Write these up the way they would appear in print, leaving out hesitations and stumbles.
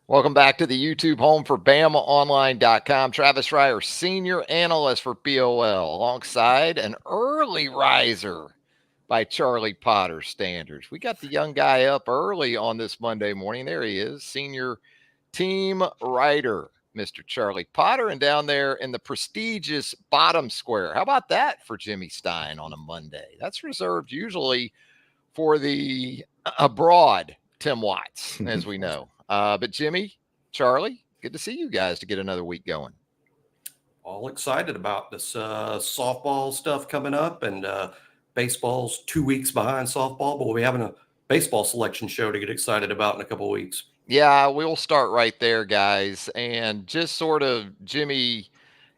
Welcome back to the YouTube home for BamaOnLine.com. Travis Reier, senior analyst for BOL, alongside an early riser by Charlie Potter standards. We got the young guy up early on this Monday morning. There he is, senior team writer, Mr. Charlie Potter, and down there in the prestigious bottom square. How about that for Jimmy Stein on a Monday? That's reserved usually for the abroad Tim Watts, as we know. But Jimmy, Charlie, good to see you guys to get another week going. All excited about this softball stuff coming up, and baseball's 2 weeks behind softball, but we'll be having a baseball selection show to get excited about in a couple of weeks. Yeah, we'll start right there, guys. And just sort of, Jimmy,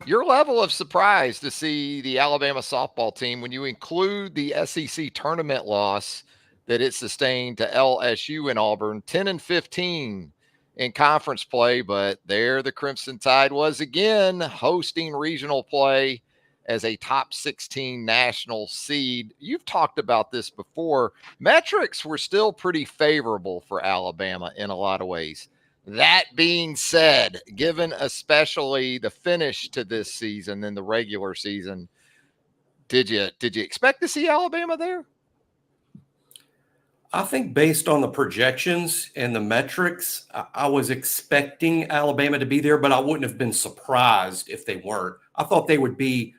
your level of surprise to see the Alabama softball team when you include the SEC tournament loss that it sustained to LSU in Auburn, 10-15 in conference play, but there the Crimson Tide was again hosting regional play as a top 16 national seed. You've talked about this before. Metrics were still pretty favorable for Alabama in a lot of ways. That being said, given especially the finish to this season in the regular season, did you expect to see Alabama there? I think based on the projections and the metrics, I was expecting Alabama to be there, but I wouldn't have been surprised if they weren't. I thought they would be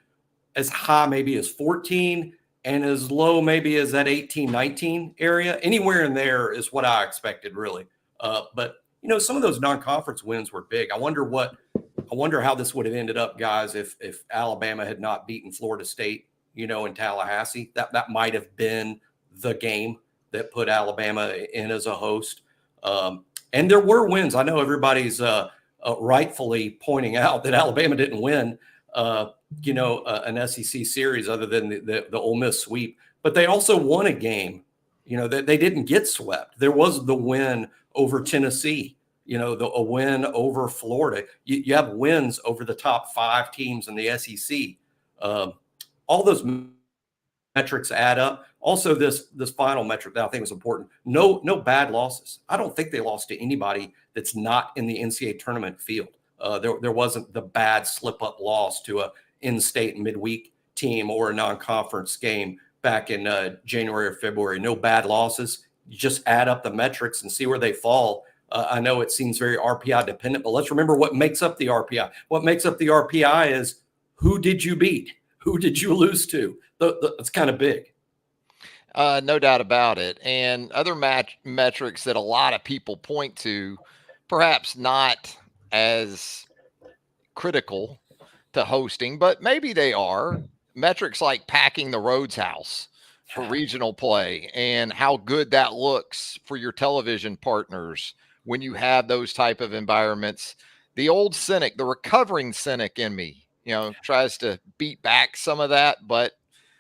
as high maybe as 14 and as low maybe as that 18, 19 area. Anywhere in there is what I expected, really. But, some of those non-conference wins were big. I wonder how this would have ended up, guys, if Alabama had not beaten Florida State, in Tallahassee. That might have been the game that put Alabama in as a host. And there were wins. I know everybody's rightfully pointing out that Alabama didn't win, an SEC series other than the Ole Miss sweep. But they also won a game, that they didn't get swept. There was the win over Tennessee, a win over Florida. You have wins over the top 5 teams in the SEC. All those metrics add up. Also, this final metric that I think was important: no bad losses. I don't think they lost to anybody that's not in the NCAA tournament field. There wasn't the bad slip-up loss to a in-state midweek team or a non-conference game back in January or February. No bad losses. You just add up the metrics and see where they fall. I know it seems very RPI dependent, but let's remember what makes up the RPI. What makes up the RPI is who did you beat? Who did you lose to? It's kind of big. No doubt about it. And other metrics that a lot of people point to, perhaps not as critical to hosting, but maybe they are. Metrics like packing the Rhodes House for regional play and how good that looks for your television partners when you have those type of environments. The old cynic, the recovering cynic in me, tries to beat back some of that, but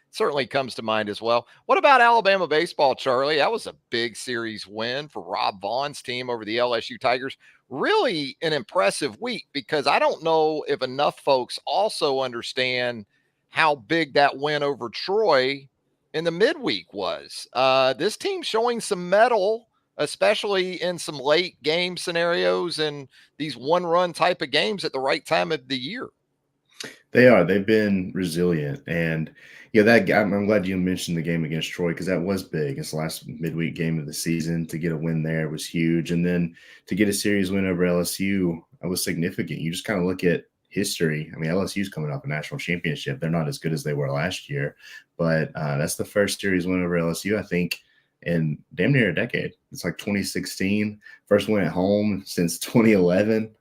certainly comes to mind as well. What about Alabama baseball, Charlie? That was a big series win for Rob Vaughn's team over the LSU Tigers. Really an impressive week, because I don't know if enough folks also understand how big that win over Troy in the midweek was. This team showing some mettle, especially in some late game scenarios and these one-run type of games at the right time of the year. They are. They've been resilient. And I'm glad you mentioned the game against Troy, because that was big. It's the last midweek game of the season. To get a win there was huge. And then to get a series win over LSU was significant. You just kind of look at history. I mean, LSU's coming off a national championship. They're not as good as they were last year, but that's the first series win over LSU, I think, in damn near a decade. It's like 2016, first win at home since 2011.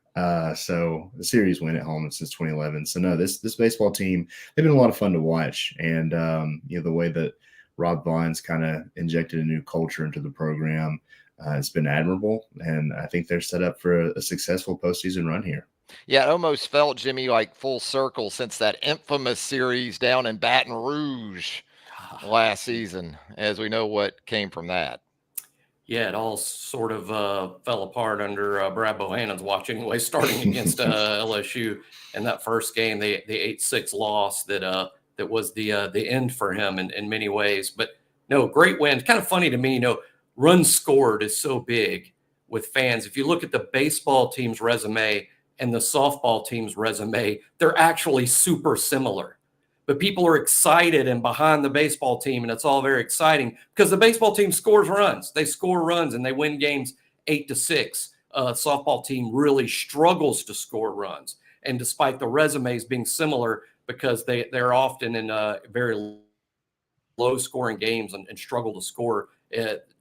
So the series win at home since 2011. So no, this baseball team, they've been a lot of fun to watch. And, the way that Rob Vaughn's kind of injected a new culture into the program, it's been admirable. And I think they're set up for a successful postseason run here. Yeah, it almost felt, Jimmy, like full circle since that infamous series down in Baton Rouge last season, as we know what came from that. Yeah, it all sort of fell apart under Brad Bohannon's watch anyway, starting against LSU in that first game, the 8-6 loss that was the end for him in many ways. But no, great win. Kind of funny to me, runs scored is so big, with fans. If you look at the baseball team's resume and the softball team's resume, they're actually super similar. But people are excited and behind the baseball team, and it's all very exciting because the baseball team scores runs. They score runs and they win games 8-6. Softball team really struggles to score runs. And despite the resumes being similar, because they're often in very low-scoring games and struggle to score,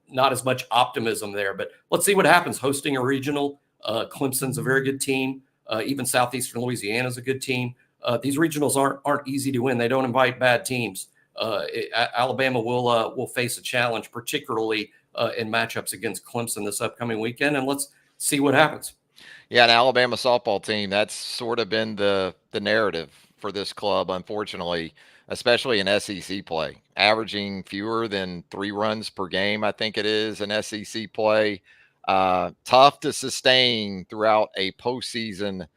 not as much optimism there. But let's see what happens. Hosting a regional, Clemson's a very good team. Even Southeastern Louisiana is a good team. These regionals aren't easy to win. They don't invite bad teams. Alabama will face a challenge, particularly in matchups against Clemson this upcoming weekend. And let's see what happens. Yeah, an Alabama softball team, that's sort of been the narrative for this club, unfortunately, especially in SEC play. Averaging fewer than 3 runs per game, I think it is, in SEC play. Tough to sustain throughout a postseason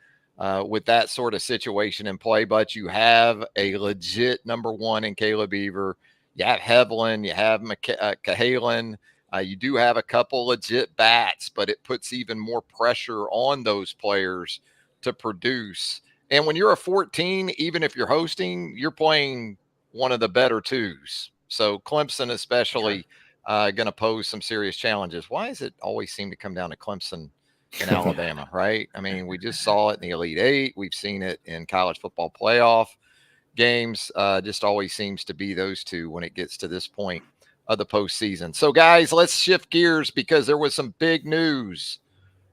with that sort of situation in play, but you have a legit number one in Caleb Beaver. You have Hevlin, you have Cahalan. You do have a couple legit bats, but it puts even more pressure on those players to produce. And when you're a 14, even if you're hosting, you're playing one of the better twos. So Clemson especially going to pose some serious challenges. Why does it always seem to come down to Clemson in Alabama, right? I mean, we just saw it in the Elite Eight. We've seen it in college football playoff games. Just always seems to be those two when it gets to this point of the postseason. So, guys, let's shift gears because there was some big news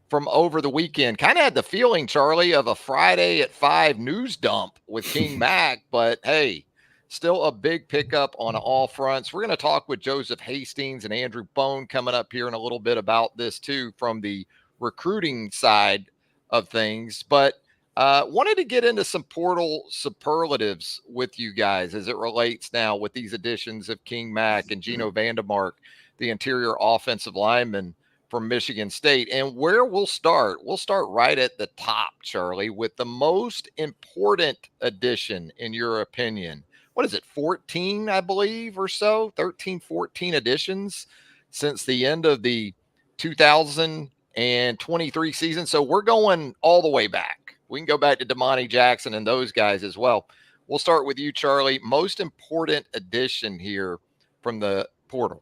from over the weekend. Kind of had the feeling, Charlie, of a Friday at 5 news dump with King Mack, but hey, still a big pickup on all fronts. We're going to talk with Joseph Hastings and Andrew Bone coming up here in a little bit about this too from the recruiting side of things, but wanted to get into some portal superlatives with you guys as it relates now with these additions of King Mack and Geno VanDeMark, the interior offensive lineman from Michigan State. And where we'll start right at the top, Charlie, with the most important addition in your opinion. What is it, 14, I believe, or so? 13, 14 additions since the end of the 2023 season. So we're going all the way back. We can go back to Damani Jackson and those guys as well. We'll start with you, Charlie. Most important addition here from the portal.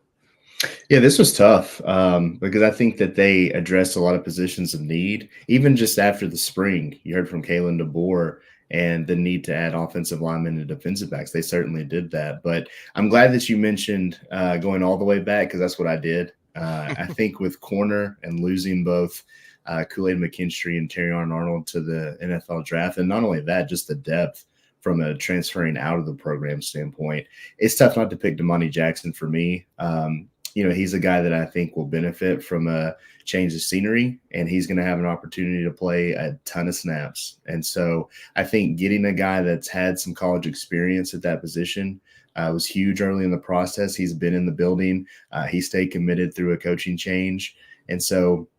Yeah, this was tough because I think that they addressed a lot of positions of need. Even just after the spring, you heard from Kalen DeBoer and the need to add offensive linemen and defensive backs. They certainly did that. But I'm glad that you mentioned going all the way back because that's what I did. I think with corner and losing both Kool-Aid McKinstry and Terrion Arnold to the NFL draft, and not only that, just the depth from a transferring out of the program standpoint, it's tough not to pick Damani Jackson for me. He's a guy that I think will benefit from a change of scenery, and he's going to have an opportunity to play a ton of snaps. And so I think getting a guy that's had some college experience at that position was huge early in the process. He's been in the building. He stayed committed through a coaching change. And so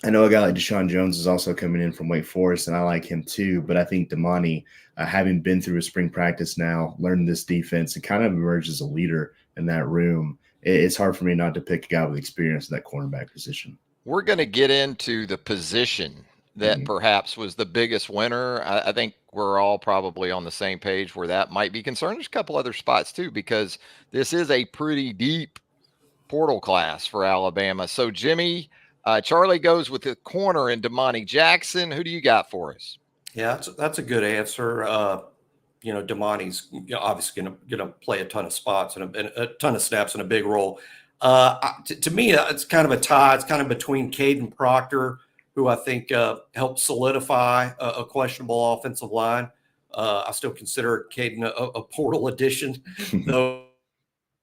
I know a guy like Deshaun Jones is also coming in from Wake Forest, and I like him too. But I think Damani, having been through a spring practice now, learned this defense, and kind of emerged as a leader in that room. It's hard for me not to pick a guy with experience in that cornerback position. We're going to get into the position that perhaps was the biggest winner. I think we're all probably on the same page where that might be concerned. There's a couple other spots too, because this is a pretty deep portal class for Alabama. So, Jimmy, Charlie goes with the corner and Damani Jackson. Who do you got for us? Yeah, that's a good answer. Damani's obviously going to play a ton of spots and a ton of snaps and a big role. To me, it's kind of a tie. It's kind of between Caden Proctor, who I think helped solidify a questionable offensive line. I still consider Caden a portal addition, though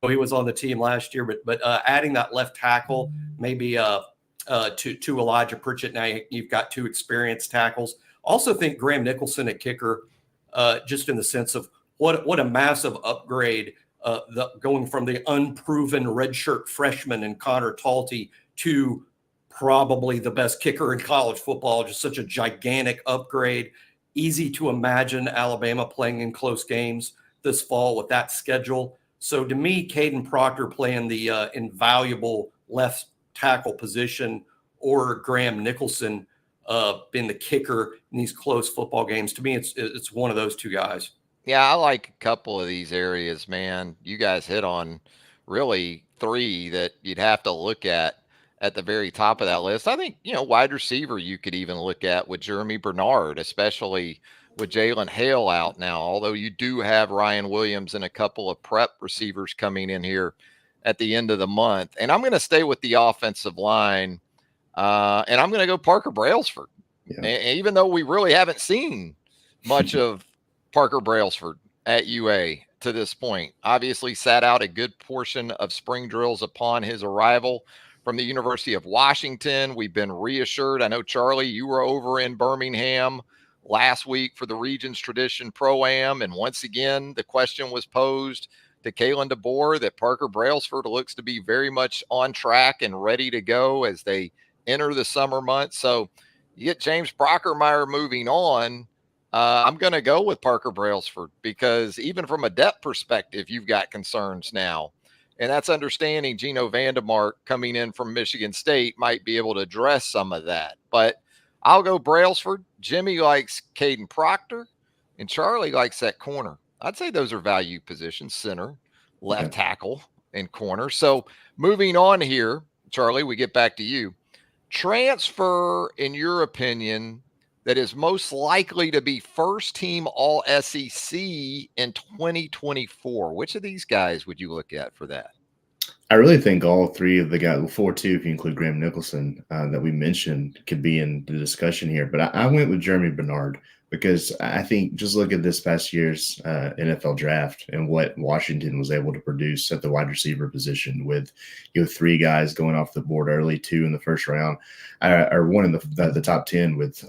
he was on the team last year. But adding that left tackle, maybe to Elijah Pritchett, now you've got 2 experienced tackles. Also think Graham Nicholson at kicker, just in the sense of what a massive upgrade, going from the unproven redshirt freshman in Connor Talty to probably the best kicker in college football. Just such a gigantic upgrade. Easy to imagine Alabama playing in close games this fall with that schedule. So to me, Caden Proctor playing the invaluable left tackle position or Graham Nicholson being the kicker in these close football games. To me, it's one of those two guys. Yeah, I like a couple of these areas, man. You guys hit on really three that you'd have to look at the very top of that list. I think, wide receiver you could even look at with Jeremy Bernard, especially with Jalen Hale out now, although you do have Ryan Williams and a couple of prep receivers coming in here at the end of the month. And I'm going to stay with the offensive line, and I'm going to go Parker Brailsford. Yeah. And even though we really haven't seen much of Parker Brailsford at UA to this point, obviously sat out a good portion of spring drills upon his arrival from the University of Washington. We've been reassured. I know, Charlie, you were over in Birmingham last week for the Regions Tradition Pro-Am, and once again, the question was posed to Kalen DeBoer that Parker Brailsford looks to be very much on track and ready to go as they enter the summer months. So you get James Brockermeyer moving on. I'm going to go with Parker Brailsford because even from a depth perspective, you've got concerns now. And that's understanding Geno VanDeMark coming in from Michigan State might be able to address some of that. But I'll go Brailsford. Jimmy likes Caden Proctor, and Charlie likes that corner. I'd say those are value positions, center, left tackle, and corner. So moving on here, Charlie, we get back to you. Transfer, in your opinion, that is most likely to be first team all SEC in 2024. Which of these guys would you look at for that? I really think all three of the guys, 4 2, if you include Graham Nicholson, that we mentioned, could be in the discussion here. But I went with Jeremy Bernard because I think just look at this past year's NFL draft and what Washington was able to produce at the wide receiver position with 3 guys going off the board early, 2 in the first round, or 1 in the top 10 with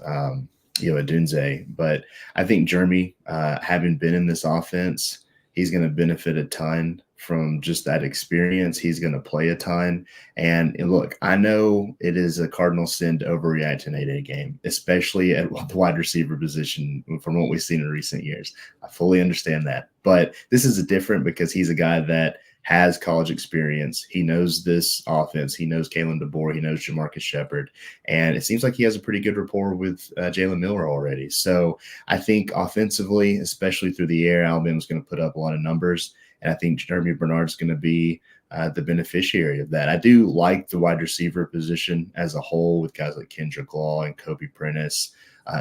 Adunze. But I think Jeremy, having been in this offense, he's going to benefit a ton from just that experience. He's going to play a ton. And look, I know it is a cardinal sin to overreact to an 8A game, especially at the wide receiver position from what we've seen in recent years. I fully understand that. But this is different because he's a guy that has college experience. He knows this offense. He knows Kalen DeBoer. He knows Jamarcus Shepard. And it seems like he has a pretty good rapport with Jalen Miller already. So I think offensively, especially through the air, Alabama's going to put up a lot of numbers. And I think Jeremy Bernard's going to be the beneficiary of that. I do like the wide receiver position as a whole with guys like Kendrick Law and Kobe Prentice.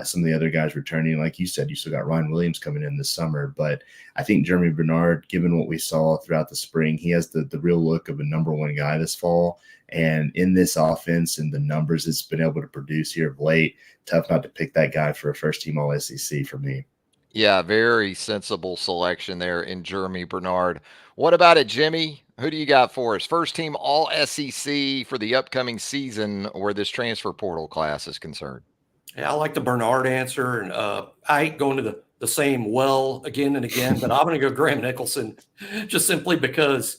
Some of the other guys returning, like you said, you still got Ryan Williams coming in this summer. But I think Jeremy Bernard, given what we saw throughout the spring, he has the real look of a number 1 guy this fall. And in this offense and the numbers it's been able to produce here of late, tough not to pick that guy for a first-team All-SEC for me. Yeah, very sensible selection there in Jeremy Bernard. What about it, Jimmy? Who do you got for us? First team all SEC for the upcoming season where this transfer portal class is concerned. Yeah, I like the Bernard answer. And I ain't going to the same well again and again, but I'm going to go Graham Nicholson just simply because,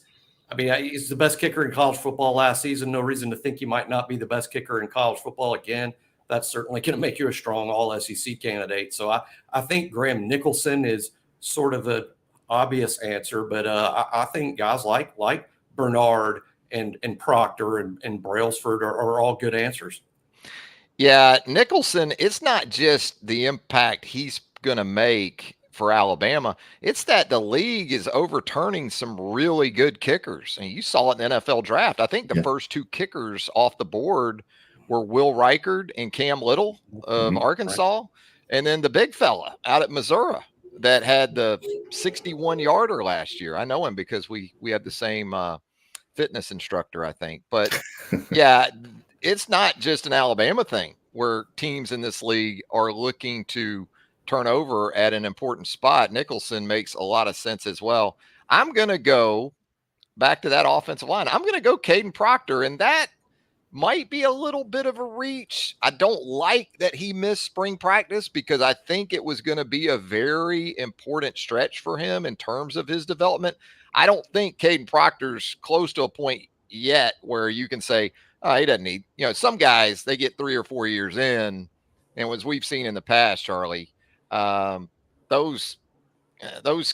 he's the best kicker in college football last season. No reason to think he might not be the best kicker in college football again. That's certainly going to make you a strong all-SEC candidate. So I think Graham Nicholson is sort of the obvious answer, but I think guys like Bernard and Proctor and Brailsford are all good answers. Yeah, Nicholson, it's not just the impact he's going to make for Alabama. It's that the league is overturning some really good kickers. And you saw it in the NFL draft. I think the first 2 kickers off the board were Will Reichard and Cam Little of Arkansas, and then the big fella out at Missouri that had the 61-yarder last year. I know him because we had the same fitness instructor, I think. But yeah, it's not just an Alabama thing where teams in this league are looking to turn over at an important spot. Nicholson makes a lot of sense as well. I'm going to go back to that offensive line. I'm going to go Caden Proctor, and that might be a little bit of a reach. I don't like that he missed spring practice because I think it was going to be a very important stretch for him in terms of his development. I don't think Caden Proctor's close to a point yet where you can say, oh, he doesn't need, some guys, they get 3 or 4 years in. And as we've seen in the past, Charlie, those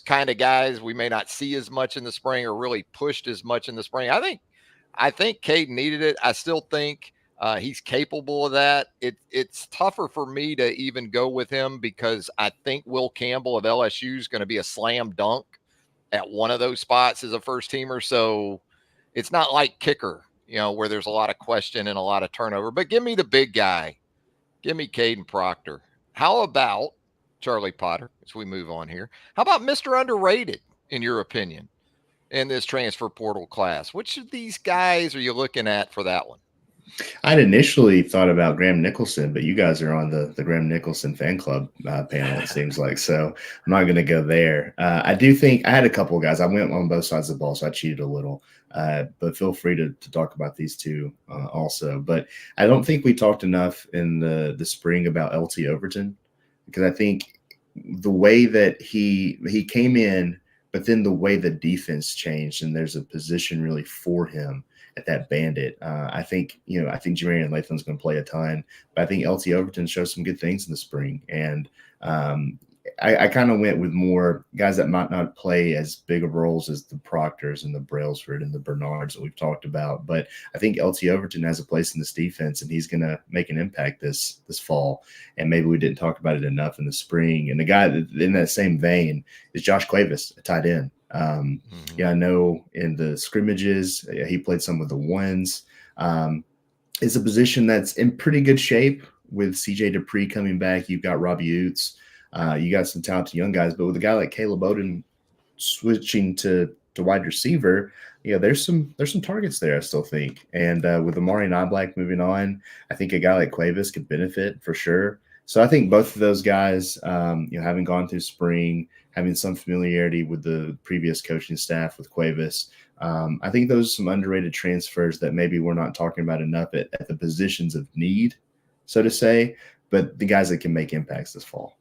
kind of guys we may not see as much in the spring or really pushed as much in the spring. I think Cade needed it. I still think He's capable of that. It's tougher for me to even go with him because I think Will Campbell of LSU is going to be a slam dunk at one of those spots as a first teamer. So it's not like kicker, where there's a lot of question and a lot of turnover. But give me the big guy. Give me Caden Proctor. How about Charlie Potter as we move on here? How about Mr. Underrated, in your opinion, in this transfer portal class? Which of these guys are you looking at for that one? I'd initially thought about Graham Nicholson, but you guys are on the Graham Nicholson fan club panel, it seems like. So I'm not going to go there. I do think I had a couple of guys. I went on both sides of the ball, so I cheated a little. But feel free to talk about these two also. But I don't think we talked enough in the spring about LT Overton, because I think the way that he came in, but then the way the defense changed and there's a position really for him at that bandit. I think Jarin Latham's going to play a ton, but I think LT Overton showed some good things in the spring. And I kind of went with more guys that might not play as big of roles as the Proctors and the Brailsford and the Bernards that we've talked about. But I think LT Overton has a place in this defense, and he's going to make an impact this fall. And maybe we didn't talk about it enough in the spring. And the guy in that same vein is Josh Cuevas, a tight end. I know in the scrimmages, he played some with the ones. It's a position that's in pretty good shape with CJ Dupree coming back. You've got Robbie Oots. You got some talented young guys, but with a guy like Caleb Bowden switching to wide receiver, there's some targets there, I still think. And with Amari Niblack moving on, I think a guy like Cuevas could benefit for sure. So I think both of those guys, having gone through spring, having some familiarity with the previous coaching staff with Cuevas, I think those are some underrated transfers that maybe we're not talking about enough at the positions of need, so to say, but the guys that can make impacts this fall.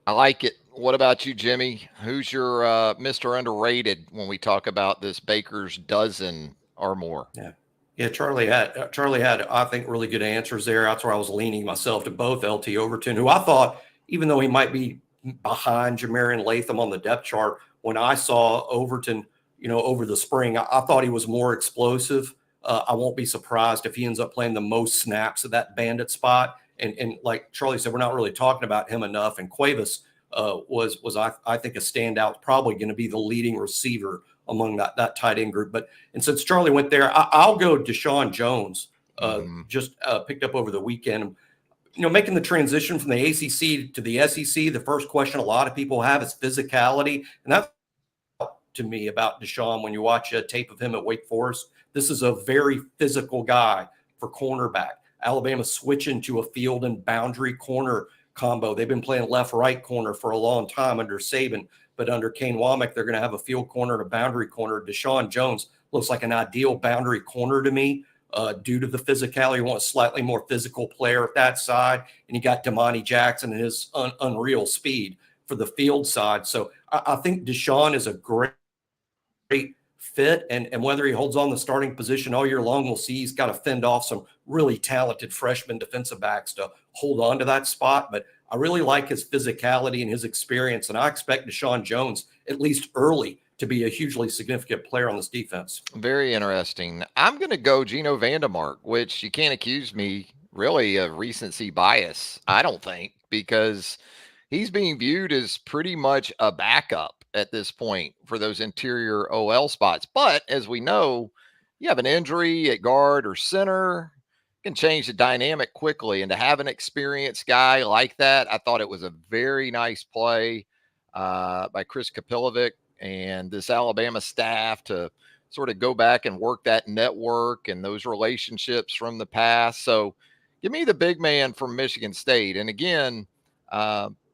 I like it. What about you, Jimmy? Who's your Mr. Underrated when we talk about this Baker's dozen or more? Yeah, Charlie had, I think, really good answers there. That's where I was leaning myself to both LT Overton, who I thought, even though he might be behind Jamarian Latham on the depth chart, when I saw Overton, over the spring, I thought he was more explosive. I won't be surprised if he ends up playing the most snaps at that bandit spot. And like Charlie said, we're not really talking about him enough. And Cuevas was I think, a standout, probably going to be the leading receiver among that tight end group. And since Charlie went there, I'll go Deshaun Jones, just picked up over the weekend. Making the transition from the ACC to the SEC, the first question a lot of people have is physicality. And that's to me about Deshaun when you watch a tape of him at Wake Forest. This is a very physical guy for cornerback. Alabama switching to a field and boundary corner combo. They've been playing left-right corner for a long time under Saban, but under Kane Womack, they're going to have a field corner and a boundary corner. Deshaun Jones looks like an ideal boundary corner to me due to the physicality. You want a slightly more physical player at that side, and you got Damani Jackson and his unreal speed for the field side. So I think Deshaun is a great fit, and whether he holds on the starting position all year long, we'll see. He's got to fend off some really talented freshman defensive backs to hold on to that spot, but I really like his physicality and his experience, and I expect Deshaun Jones, at least early, to be a hugely significant player on this defense. Very interesting. I'm going to go Geno VanDeMark, which you can't accuse me really of recency bias, I don't think, because he's being viewed as pretty much a backup at this point for those interior OL spots. But as we know, you have an injury at guard or center, can change the dynamic quickly. And to have an experienced guy like that, I thought it was a very nice play by Chris Kapilovic and this Alabama staff to sort of go back and work that network and those relationships from the past. So give me the big man from Michigan State. And again,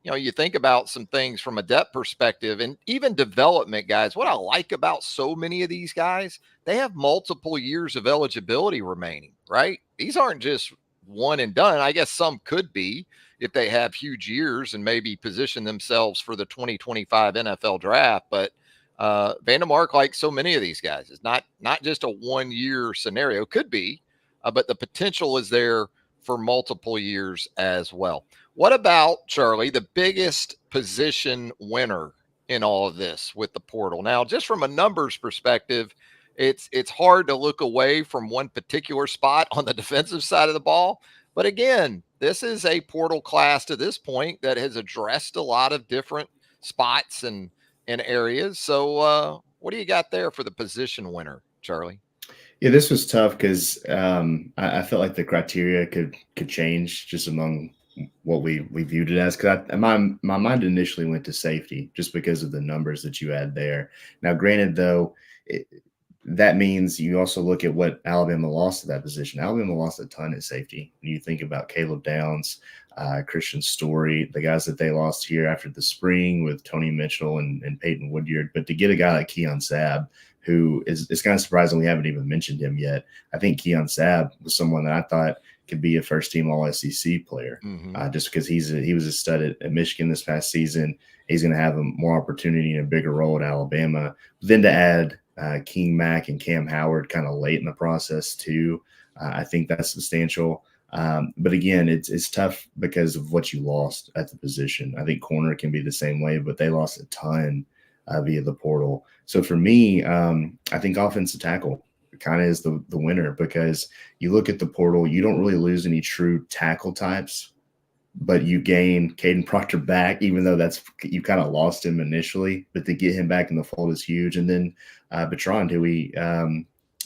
you think about some things from a depth perspective and even development guys. What I like about so many of these guys, they have multiple years of eligibility remaining, right? These aren't just one and done. I guess some could be if they have huge years and maybe position themselves for the 2025 NFL draft. But VanDeMark, like so many of these guys, is not just a 1 year scenario. Could be, but the potential is there for multiple years as well. What about, Charlie, the biggest position winner in all of this with the portal? Now, just from a numbers perspective, it's hard to look away from one particular spot on the defensive side of the ball. But again, this is a portal class to this point that has addressed a lot of different spots and areas. So what do you got there for the position winner, Charlie? Yeah, this was tough because I felt like the criteria could change just among what we viewed it as. Because my mind initially went to safety just because of the numbers that you had there. Now, granted, though, that means you also look at what Alabama lost to that position. Alabama lost a ton at safety. When you think about Caleb Downs, Christian Story, the guys that they lost here after the spring with Tony Mitchell and Peyton Woodyard. But to get a guy like Keon Sabb, who is kind of surprising we haven't even mentioned him yet. I think Keon Sabb was someone that I thought could be a first-team All-SEC player, just because he was a stud at Michigan this past season. He's going to have a more opportunity and a bigger role at Alabama. But then to add King Mack and Cam Howard kind of late in the process too, I think that's substantial. But again, it's tough because of what you lost at the position. I think corner can be the same way, but they lost a ton via the portal. So for me, I think offensive tackle kind of is the winner, because you look at the portal, you don't really lose any true tackle types, but you gain Caden Proctor back, even though you kind of lost him initially, but to get him back in the fold is huge. And then Bertrand, who we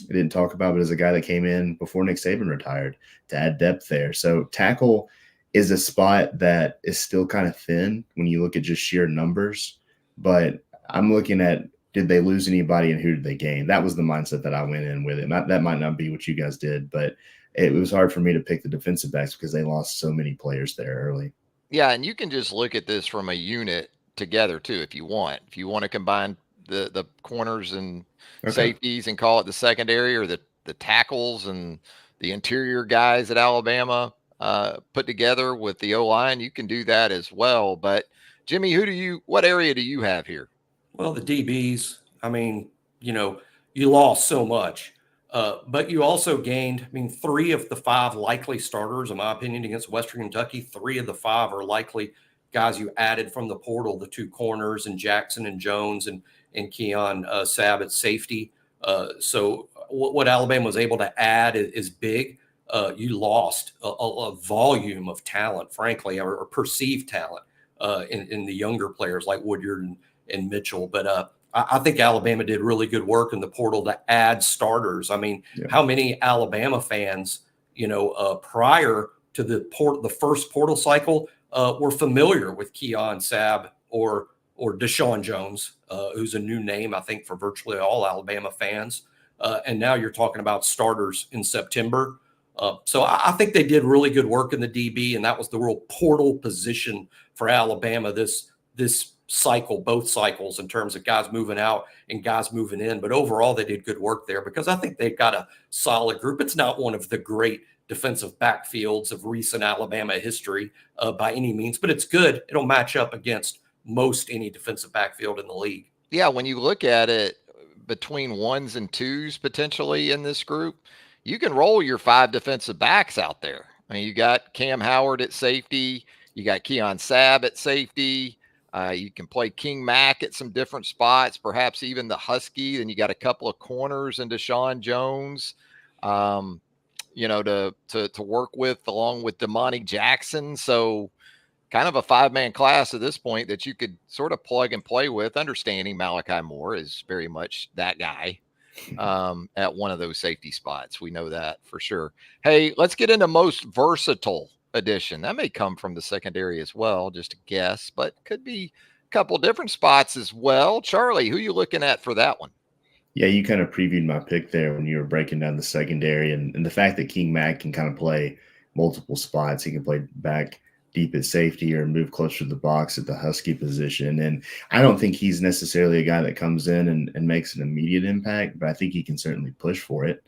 didn't talk about, but is a guy that came in before Nick Saban retired to add depth there. So tackle is a spot that is still kind of thin when you look at just sheer numbers, but I'm looking at, did they lose anybody and who did they gain? That was the mindset that I went in with it. That might not be what you guys did, but it was hard for me to pick the defensive backs because they lost so many players there early. Yeah, and you can just look at this from a unit together too if you want. If you want to combine the corners and safeties and call it the secondary, or the tackles and the interior guys at Alabama put together with the O-line, you can do that as well. But Jimmy, what area do you have here? Well, the DBs, I mean, you lost so much, but you also gained, 3 of the 5 likely starters, in my opinion, against Western Kentucky. 3 of the 5 are likely guys you added from the portal, the 2 corners and Jackson and Jones and Keon Sabb at safety. So what Alabama was able to add is big. You lost a volume of talent, frankly, or perceived talent in the younger players like Woodyard and Mitchell. But I think Alabama did really good work in the portal to add starters. How many Alabama fans, prior to the first portal cycle, were familiar with Keon Sabb or Deshaun Jones, who's a new name, I think, for virtually all Alabama fans. And now you're talking about starters in September. So I think they did really good work in the DB, and that was the real portal position for Alabama this cycle, both cycles, in terms of guys moving out and guys moving in. But overall, they did good work there because I think they've got a solid group. It's not one of the great defensive backfields of recent Alabama history by any means, but it's good. It'll match up against most any defensive backfield in the league. Yeah, when you look at it between 1s and 2s potentially in this group, you can roll your 5 defensive backs out there. You got Cam Howard at safety. You got Keon Sabb at safety. You can play King Mack at some different spots, perhaps even the Husky. Then you got a couple of corners and Deshaun Jones, to work with, along with Damani Jackson. So kind of a 5-man class at this point that you could sort of plug and play with, understanding Malachi Moore is very much that guy at one of those safety spots. We know that for sure. Hey, let's get into most versatile edition. That may come from the secondary as well, just a guess, but could be a couple different spots as well. Charlie, who you looking at for that one? Yeah, you kind of previewed my pick there when you were breaking down the secondary, and the fact that King Mack can kind of play multiple spots. He can play back deep at safety or move closer to the box at the Husky position. And I don't think he's necessarily a guy that comes in and makes an immediate impact, but I think he can certainly push for it.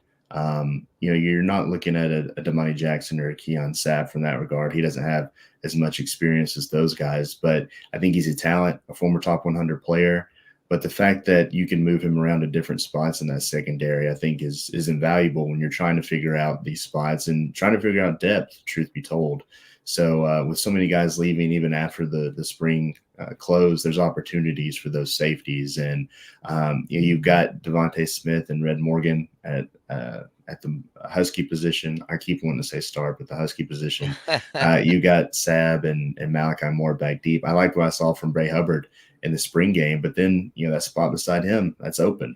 You're not looking at a Damani Jackson or a Keon Sabb from that regard. He doesn't have as much experience as those guys, but I think he's a talent, a former top 100 player. But the fact that you can move him around to different spots in that secondary, I think is invaluable when you're trying to figure out these spots and trying to figure out depth, truth be told. So with so many guys leaving, even after the spring close, there's opportunities for those safeties. And you've got Devontae Smith and Red Morgan at the Husky position. I keep wanting to say star, but the Husky position. You got Sab and Malachi Moore back deep. I liked what I saw from Bray Hubbard in the spring game, but then that spot beside him, that's open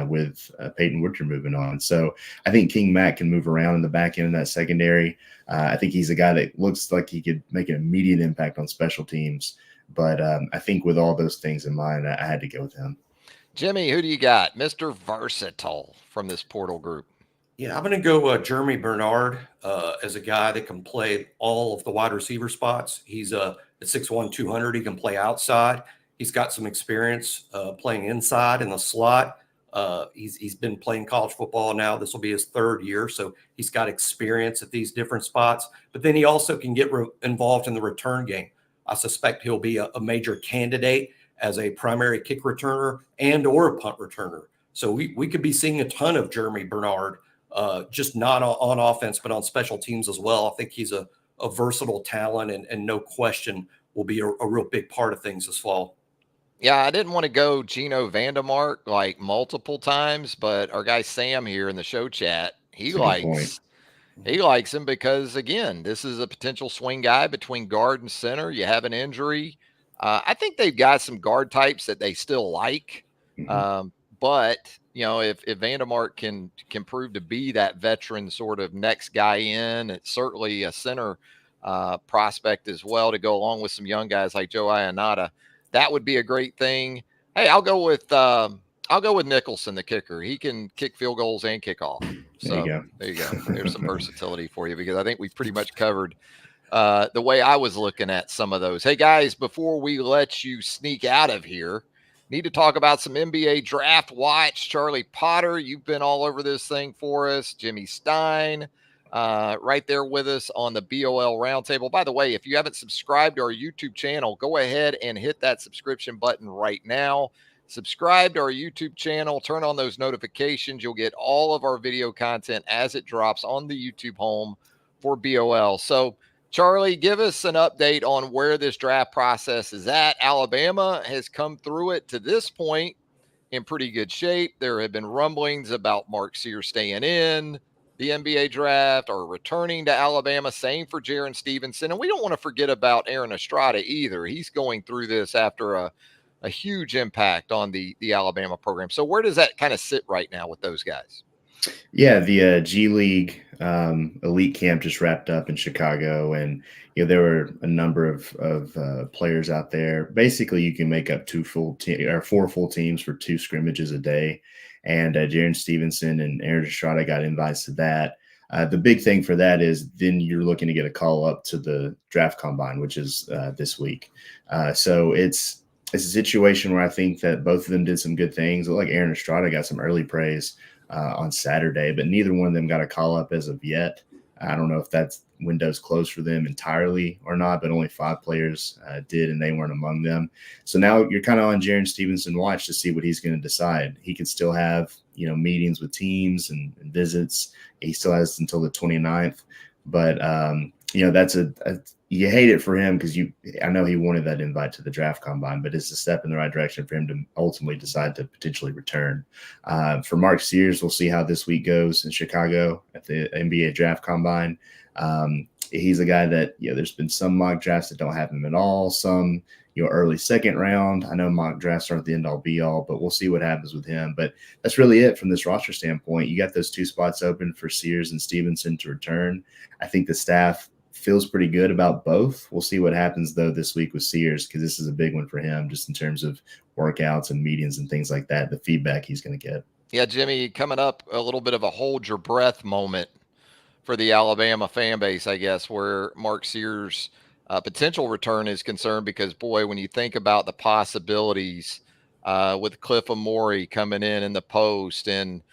with Peyton Woodard moving on. So I think King Mack can move around in the back end of that secondary. I think he's a guy that looks like he could make an immediate impact on special teams. But I think with all those things in mind, I had to go with him. Jimmy, who do you got? Mr. Versatile from this portal group. Yeah, I'm going to go Jeremy Bernard as a guy that can play all of the wide receiver spots. He's at 6'1", 200. He can play outside. He's got some experience playing inside in the slot. He's been playing college football now. This will be his third year, so he's got experience at these different spots. But then he also can get involved in the return game. I suspect he'll be a major candidate as a primary kick returner and or a punt returner. So we could be seeing a ton of Jeremy Bernard, just not on offense, but on special teams as well. I think he's a versatile talent and no question will be a real big part of things this fall. Yeah, I didn't want to go Geno VanDeMark like multiple times, but our guy Sam here in the show chat, he likes him because, again, this is a potential swing guy between guard and center. You have an injury. I think they've got some guard types that they still like. But, if VanDeMark can prove to be that veteran sort of next guy in, it's certainly a center prospect as well to go along with some young guys like Joe Ionata. That would be a great thing. Hey, I'll go with Nicholson, the kicker. He can kick field goals and kick off. So there you go. There's some versatility for you because I think we pretty much covered the way I was looking at some of those. Hey guys, before we let you sneak out of here, need to talk about some NBA draft watch. Charlie Potter, you've been all over this thing for us. Jimmy Stein, right there with us on the BOL Roundtable. By the way, if you haven't subscribed to our YouTube channel, go ahead and hit that subscription button right now. Subscribe to our YouTube channel. Turn on those notifications. You'll get all of our video content as it drops on the YouTube home for BOL. So, Charlie, give us an update on where this draft process is at. Alabama has come through it to this point in pretty good shape. There have been rumblings about Mark Sears staying in the NBA draft or returning to Alabama. Same for Jarin Stevenson. And we don't want to forget about Aaron Estrada either. He's going through this after a huge impact on the Alabama program. So where does that kind of sit right now with those guys? Yeah, the G League elite camp just wrapped up in Chicago, and there were a number of players out there. Basically, you can make up 4 full teams for 2 scrimmages a day, and Jarin Stevenson and Aaron Estrada got invites to that. The big thing for that is then you're looking to get a call up to the draft combine, which is this week. So it's a situation where I think that both of them did some good things. Like Aaron Estrada got some early praise on Saturday, but neither one of them got a call up as of yet. I don't know if that window's closed for them entirely or not, but only 5 players did, and they weren't among them. So now you're kind of on Jarin Stevenson watch to see what he's going to decide. He could still have, meetings with teams and visits. He still has until the 29th, but that's you hate it for him because I know he wanted that invite to the draft combine, but it's a step in the right direction for him to ultimately decide to potentially return. For Mark Sears, we'll see how this week goes in Chicago at the NBA draft combine. He's a guy that, there's been some mock drafts that don't have him at all. Some, early second round. I know mock drafts aren't the end all be all, but we'll see what happens with him. But that's really it from this roster standpoint. You got those 2 spots open for Sears and Stevenson to return. I think the staff feels pretty good about both. We'll see what happens though this week with Sears, because this is a big one for him just in terms of workouts and meetings and things like that, the feedback he's going to get. Yeah, Jimmy, coming up a little bit of a hold your breath moment for the Alabama fan base, I guess, where Mark Sears' potential return is concerned, because boy, when you think about the possibilities with Cliff Amore coming in the post and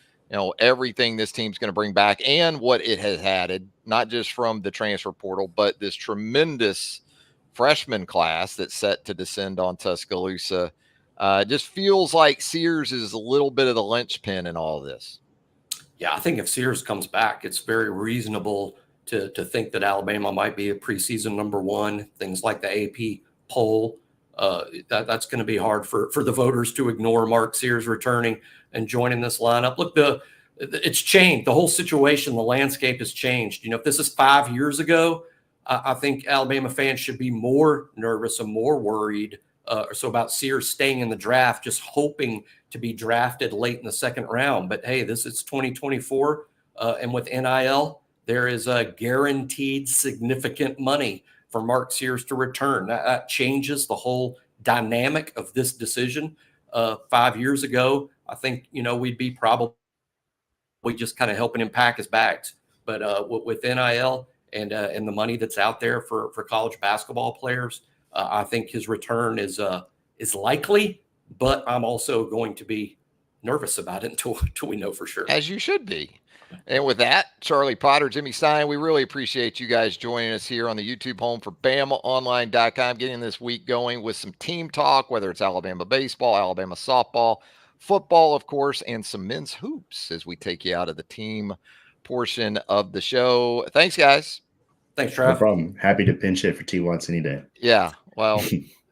everything this team's going to bring back and what it has added, not just from the transfer portal, but this tremendous freshman class that's set to descend on Tuscaloosa. Just feels like Sears is a little bit of the linchpin in all of this. Yeah, I think if Sears comes back, it's very reasonable to think that Alabama might be a preseason #1, things like the AP poll. That's going to be hard for the voters to ignore Mark Sears returning and joining this lineup. Look, it's changed. The whole situation, the landscape has changed. If this is 5 years ago, I think Alabama fans should be more nervous and more worried about Sears staying in the draft, just hoping to be drafted late in the second round. But hey, this is 2024, and with NIL, there is a guaranteed significant money for Mark Sears to return. That changes the whole dynamic of this decision. 5 years ago, I think, we'd be probably just kind of helping him pack his bags. But with NIL and the money that's out there for college basketball players, I think his return is likely, but I'm also going to be nervous about it until we know for sure. As you should be. And with that, Charlie Potter, Jimmy Stein, we really appreciate you guys joining us here on the YouTube home for BamaOnLine.com, getting this week going with some team talk, whether it's Alabama baseball, Alabama softball, football, of course, and some men's hoops as we take you out of the team portion of the show. Thanks, guys. Thanks, No Trav. problem. Happy to pinch hit for T. Watts any day. Yeah, well,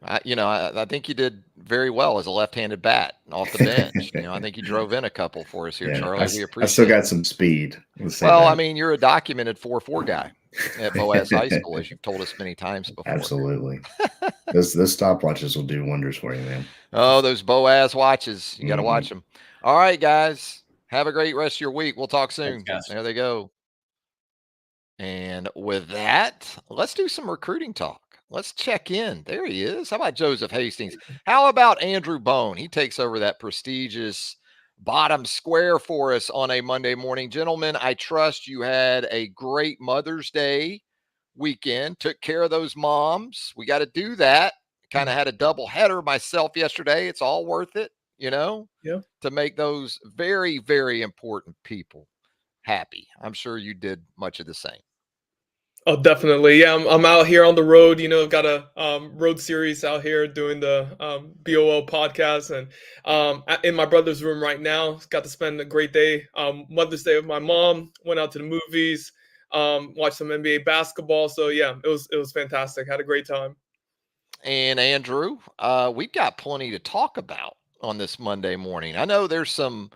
I think you did very well as a left-handed bat off the bench. I think you drove in a couple for us here, Charlie. We appreciate I still it. got some speed. Well, I mean, you're a documented 4.4 guy at Boaz High School, as you've told us many times before. Absolutely. Those stopwatches will do wonders for you, man. Oh, those Boaz watches. You got to watch them. All right, guys. Have a great rest of your week. We'll talk soon. Thanks, there they go. And with that, let's do some recruiting talk. Let's check in. There he is. How about Joseph Hastings? How about Andrew Bone? He takes over that prestigious bottom square for us on a Monday morning. Gentlemen, I trust you had a great Mother's Day weekend. Took care of those moms. We got to do that. Kind of had a double header myself yesterday. It's all worth it, to make those very, very important people happy. I'm sure you did much of the same. Oh, definitely. Yeah, I'm out here on the road. I've got a road series out here doing the BOL podcast, and in my brother's room right now. Got to spend a great day, Mother's Day with my mom. Went out to the movies, watched some NBA basketball. So yeah, it was fantastic. Had a great time. And Andrew, we've got plenty to talk about on this Monday morning. I know there's some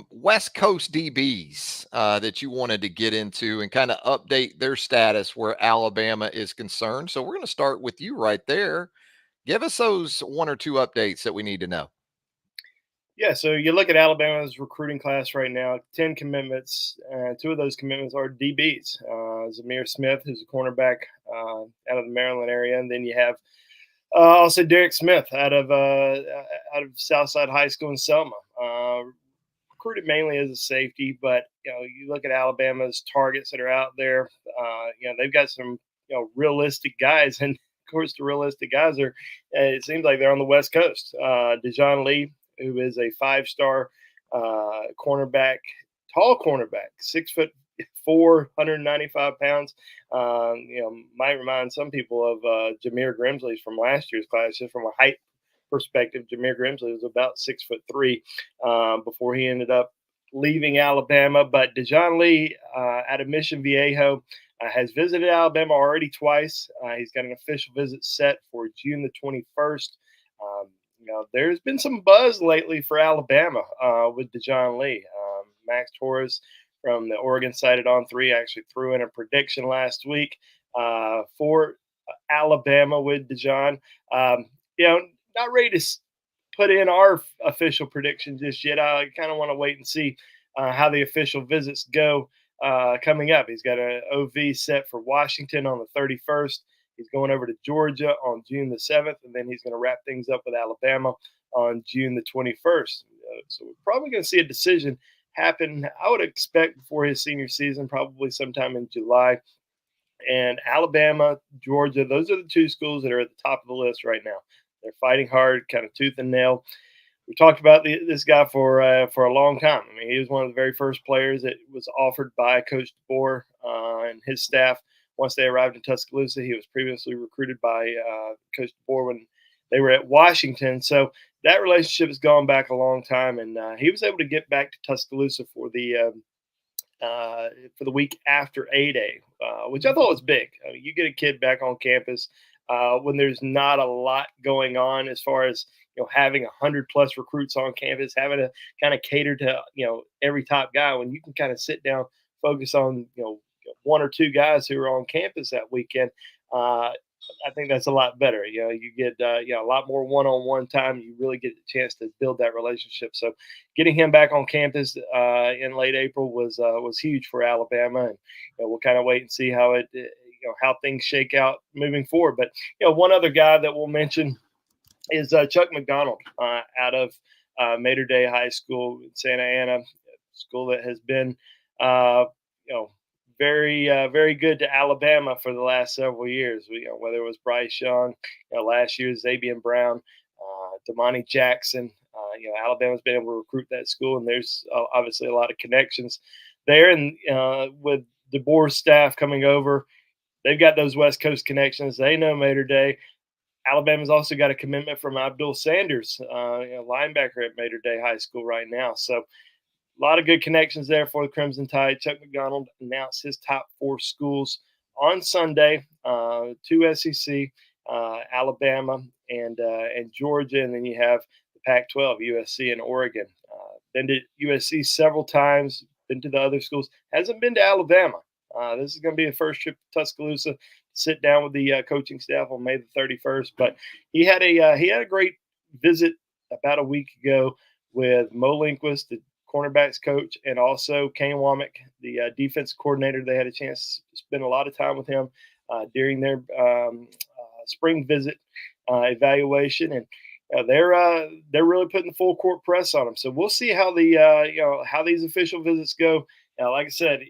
West Coast DBs that you wanted to get into and kind of update their status where Alabama is concerned. So we're going to start with you right there. Give us those one or two updates that we need to know. Yeah, so you look at Alabama's recruiting class right now, 10 commitments. 2 of those commitments are DBs. Zamir Smith, who's a cornerback out of the Maryland area. And then you have also Derek Smith out of Southside High School in Selma. Recruited mainly as a safety, but you look at Alabama's targets that are out there. They've got some realistic guys, and of course the realistic guys are. It seems like they're on the West Coast. Dejon Lee, who is a 5-star cornerback, tall cornerback, 6'4", 195 pounds. Might remind some people of Jameer Grimsley's from last year's class, just from a height perspective. Jameer Grimsley was about 6'3" before he ended up leaving Alabama. But Dejon Lee out of Mission Viejo has visited Alabama already twice. He's got an official visit set for June the 21st. There's been some buzz lately for Alabama with Dejon Lee. Max Torres from the Oregon side at On3 actually threw in a prediction last week for Alabama with Dejon. Not ready to put in our official prediction just yet. I kind of want to wait and see how the official visits go coming up. He's got an OV set for Washington on the 31st. He's going over to Georgia on June the 7th, and then he's going to wrap things up with Alabama on June the 21st. So we're probably going to see a decision happen, I would expect, before his senior season, probably sometime in July. And Alabama, Georgia, those are the 2 schools that are at the top of the list right now. They're fighting hard, kind of tooth and nail. We talked about this guy for a long time. I mean, he was one of the very first players that was offered by Coach DeBoer and his staff once they arrived in Tuscaloosa. He was previously recruited by Coach DeBoer when they were at Washington. So that relationship has gone back a long time, and he was able to get back to Tuscaloosa for the for the week after A-Day, which I thought was big. I mean, you get a kid back on campus when there's not a lot going on as far as having 100+ recruits on campus, having to kind of cater to every top guy. When you can kind of sit down, focus on one or two guys who are on campus that weekend. I think that's a lot better. You get a lot more one-on-one time. You really get the chance to build that relationship. So, getting him back on campus in late April was huge for Alabama, and we'll kind of wait and see how how things shake out moving forward. But one other guy that we'll mention is Chuck McDonald out of Mater Dei High School in Santa Ana, school that has been very, very good to Alabama for the last several years. Whether it was Bryce Young, last year Xavier Brown, Damani Jackson. Alabama's been able to recruit that school, and there's obviously a lot of connections there. And with DeBoer's staff coming over, they've got those West Coast connections. They know Mater Dei. Alabama's also got a commitment from Abdul Sanders, linebacker at Mater Dei High School right now. So a lot of good connections there for the Crimson Tide. Chuck McDonald announced his top 4 schools on Sunday, 2 SEC, Alabama and Georgia, and then you have the Pac-12, USC and Oregon. Been to USC several times, been to the other schools, hasn't been to Alabama. This is going to be the first trip to Tuscaloosa. Sit down with the coaching staff on May the 31st. But he had a great visit about a week ago with Mo Lindquist, the cornerbacks coach, and also Kane Womack, the defense coordinator. They had a chance to spend a lot of time with him during their spring visit evaluation, and they're really putting the full court press on him. So we'll see how how these official visits go. Like I said,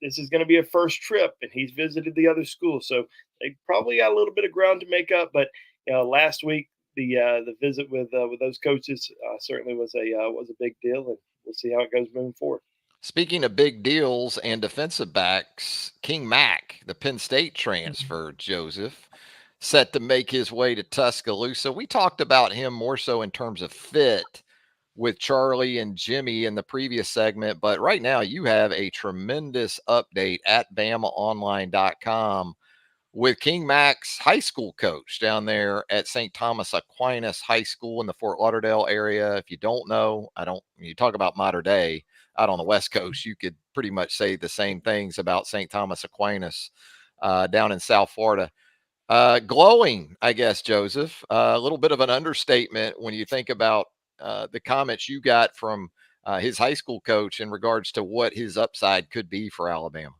this is going to be a first trip, and he's visited the other schools, so they probably got a little bit of ground to make up. But last week the visit with those coaches certainly was a big deal, and we'll see how it goes moving forward. Speaking of big deals and defensive backs, King Mack, the Penn State transfer, Joseph, set to make his way to Tuscaloosa. We talked about him more so in terms of fit with Charlie and Jimmy in the previous segment, but right now you have a tremendous update at BamaOnLine.com with King Mack's high school coach down there at St. Thomas Aquinas High School in the Fort Lauderdale area. If you don't know, you talk about Mater Dei out on the West Coast, you could pretty much say the same things about St. Thomas Aquinas down in South Florida. Glowing, I guess, Joseph. A little bit of an understatement when you think about the comments you got from his high school coach in regards to what his upside could be for Alabama.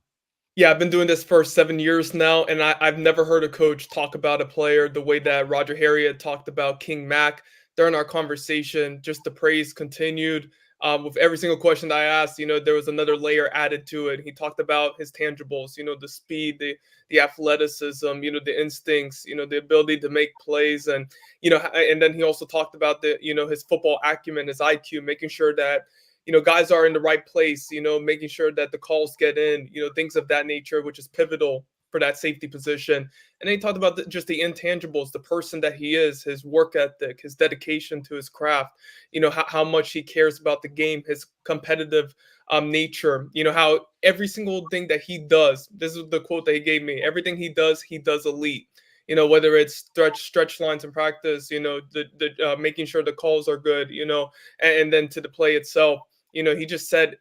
Yeah, I've been doing this for 7 years now, and I've never heard a coach talk about a player the way that Roger Harriet talked about King Mack during our conversation. Just the praise continued. With every single question that I asked, there was another layer added to it. He talked about his tangibles, the speed, the athleticism, the instincts, the ability to make plays. And, and then he also talked about his football acumen, his IQ, making sure that, guys are in the right place, making sure that the calls get in, things of that nature, which is pivotal for that safety position. And then he talked about just the intangibles, the person that he is, his work ethic, his dedication to his craft, how much he cares about the game, his competitive nature, how every single thing that he does, this is the quote that he gave me, everything he does elite. Whether it's stretch lines in practice, the making sure the calls are good, and then to the play itself, he just said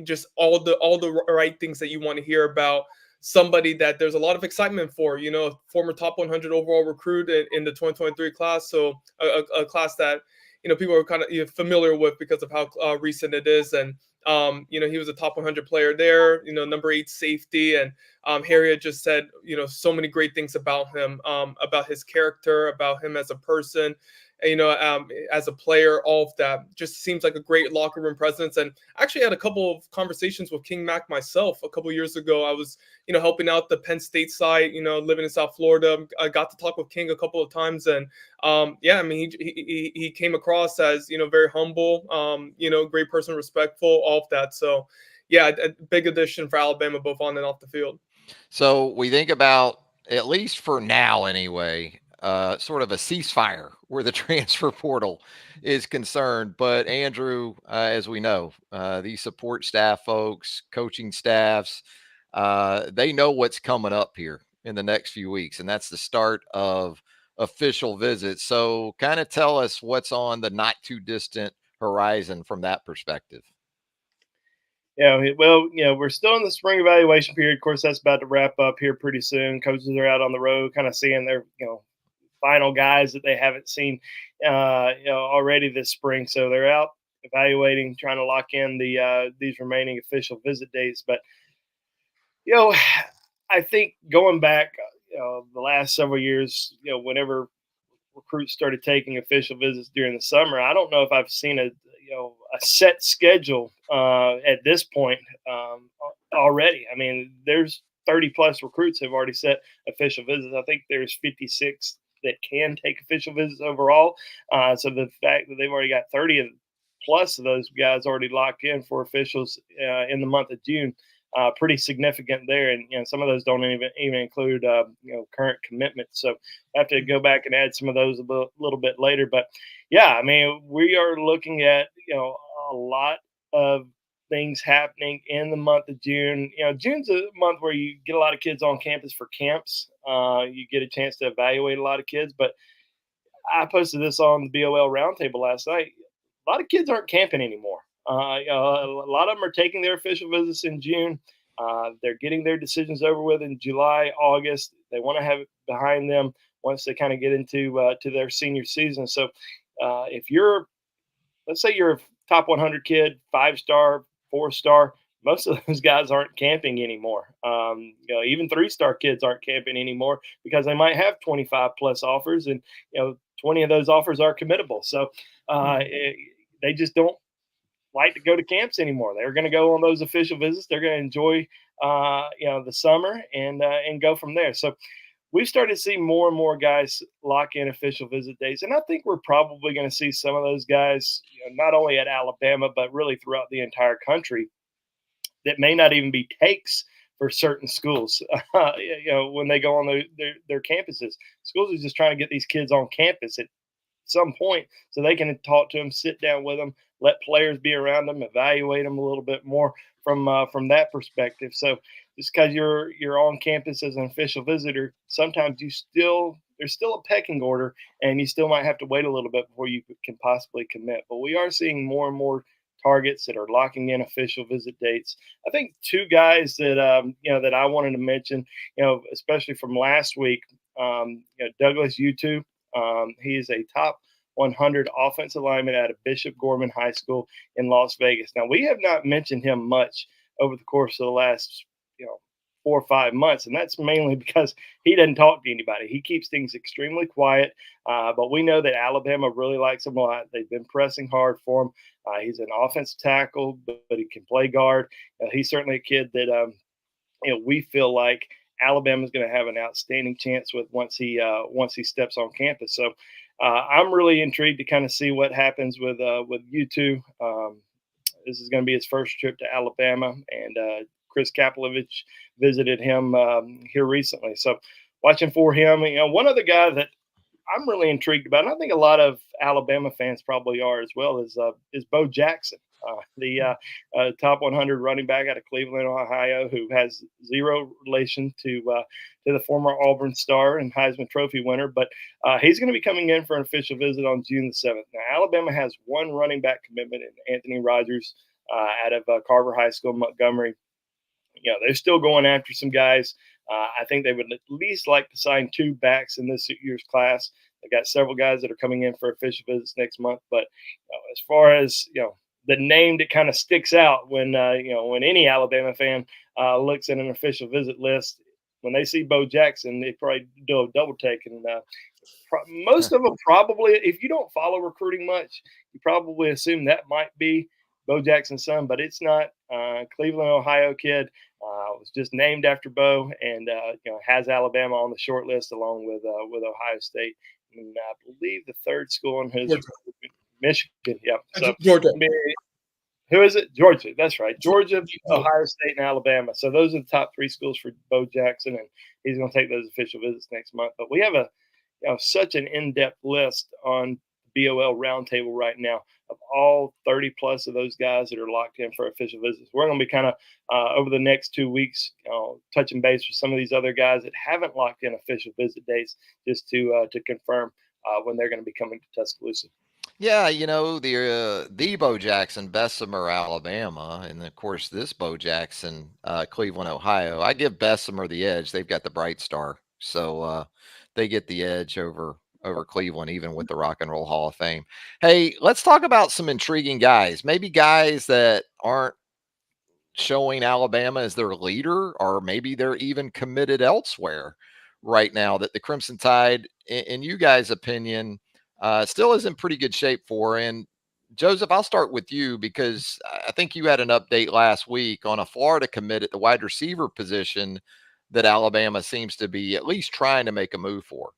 just all the right things that you want to hear about somebody that there's a lot of excitement for, former top 100 overall recruit in the 2023 class. So a class that, people are kind of familiar with because of how recent it is. And, he was a top 100 player there, number 8 safety. And Harriet just said, so many great things about him, about his character, about him as a person, as a player. All of that just seems like a great locker room presence. And I actually had a couple of conversations with King Mack myself a couple of years ago. I was, helping out the Penn State side, living in South Florida. I got to talk with King a couple of times, and he came across as, very humble, great person, respectful, all of that. So yeah, a big addition for Alabama, both on and off the field. So we think about, at least for now anyway, sort of a ceasefire where the transfer portal is concerned. But Andrew, as we know, these support staff folks, coaching staffs, they know what's coming up here in the next few weeks, and that's the start of official visits. So kind of tell us what's on the not too distant horizon from that perspective. Yeah, well, we're still in the spring evaluation period. Of course, that's about to wrap up here pretty soon. Coaches are out on the road, kind of seeing their, final guys that they haven't seen, already this spring. So they're out evaluating, trying to lock in these remaining official visit dates. But I think going back, the last several years, whenever recruits started taking official visits during the summer, I don't know if I've seen a set schedule at this point already. I mean, there's 30 plus recruits have already set official visits. I think there's 56 that can take official visits overall. So the fact that they've already got 30 plus of those guys already locked in for officials in the month of June, pretty significant there. And some of those don't even include current commitments. So I have to go back and add some of those a little bit later. But yeah, I mean, we are looking at a lot of things happening in the month of June. June's a month where you get a lot of kids on campus for camps. You get a chance to evaluate a lot of kids. But I posted this on the BOL Roundtable last night. A lot of kids aren't camping anymore. A lot of them are taking their official visits in June. They're getting their decisions over with in July, August. They want to have it behind them once they kind of get into to their senior season. So if let's say you're a top 100 kid, 5-star, 4-star, most of those guys aren't camping anymore. Even 3-star kids aren't camping anymore because they might have 25 plus offers, and 20 of those offers are committable. So they just don't like to go to camps anymore. They're going to go on those official visits. They're going to enjoy the summer and go from there. So we've started to see more and more guys lock in official visit dates. And I think we're probably going to see some of those guys, not only at Alabama, but really throughout the entire country, that may not even be takes for certain schools, when they go on their campuses. Schools are just trying to get these kids on campus at some point so they can talk to them, sit down with them, let players be around them, evaluate them a little bit more from that perspective. So just because you're on campus as an official visitor, sometimes there's still a pecking order, and you still might have to wait a little bit before you can possibly commit. But we are seeing more and more targets that are locking in official visit dates. I think two guys that that I wanted to mention, especially from last week, Douglas YouTube. He is a top 100 offensive lineman out of Bishop Gorman High School in Las Vegas. Now, we have not mentioned him much over the course of the last 4 or 5 months, and that's mainly because he doesn't talk to anybody. He keeps things extremely quiet, but we know that Alabama really likes him a lot. They've been pressing hard for him. He's an offensive tackle, but he can play guard. He's certainly a kid that we feel like Alabama's going to have an outstanding chance with once he steps on campus. So I'm really intrigued to kind of see what happens with U2. This is going to be his first trip to Alabama, and Chris Kapelovich visited him here recently. So watching for him. One other guy that I'm really intrigued about, and I think a lot of Alabama fans probably are as well, is Bo Jackson, the top 100 running back out of Cleveland, Ohio, who has zero relation to the former Auburn star and Heisman Trophy winner. But he's going to be coming in for an official visit on June the 7th. Now, Alabama has one running back commitment in Anthony Rogers out of Carver High School, Montgomery. They're still going after some guys. I think they would at least like to sign 2 backs in this year's class. They got several guys that are coming in for official visits next month. But as far as the name that kind of sticks out when any Alabama fan looks at an official visit list, when they see Bo Jackson, they probably do a double take. And most of them probably, if you don't follow recruiting much, you probably assume that might be Bo Jackson's son, but it's not. Cleveland, Ohio kid, was just named after Bo, and has Alabama on the short list along with Ohio State, and I believe the third school in his Michigan. Yep. So Georgia. Who is it? Georgia. That's right. Georgia, Ohio State, and Alabama. So those are the top 3 schools for Bo Jackson, and he's going to take those official visits next month. But we have such an in-depth list on BOL Roundtable right now of all 30 plus of those guys that are locked in for official visits. We're going to be kind of over the next 2 weeks touching base with some of these other guys that haven't locked in official visit dates, just to confirm when they're going to be coming to Tuscaloosa. Yeah, the Bo Jackson, Bessemer, Alabama, and of course this Bo Jackson, Cleveland, Ohio. I give Bessemer the edge. They've got the Bright Star, so they get the edge over Cleveland, even with the Rock and Roll Hall of Fame. Hey, let's talk about some intriguing guys. Maybe guys that aren't showing Alabama as their leader, or maybe they're even committed elsewhere right now that the Crimson Tide, in you guys' opinion, still is in pretty good shape for. And Joseph, I'll start with you because I think you had an update last week on a Florida commit at the wide receiver position that Alabama seems to be at least trying to make a move for.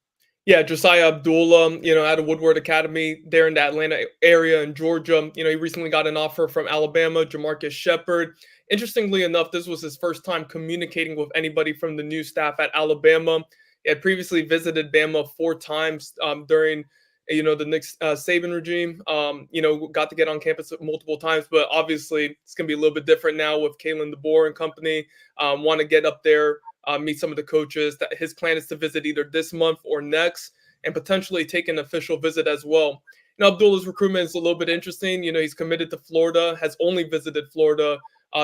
Yeah, Josiah Abdullah, out of Woodward Academy there in the Atlanta area in Georgia. He recently got an offer from Alabama, Jamarcus Shepard. Interestingly enough, this was his first time communicating with anybody from the new staff at Alabama. He had previously visited Bama 4 times during, the Nick Saban regime. Got to get on campus multiple times, but obviously it's going to be a little bit different now with Kalen DeBoer and company. Want to get up there, meet some of the coaches. That his plan is to visit either this month or next, and potentially take an official visit as well. Abdullah's recruitment is a little bit interesting. He's committed to Florida, has only visited Florida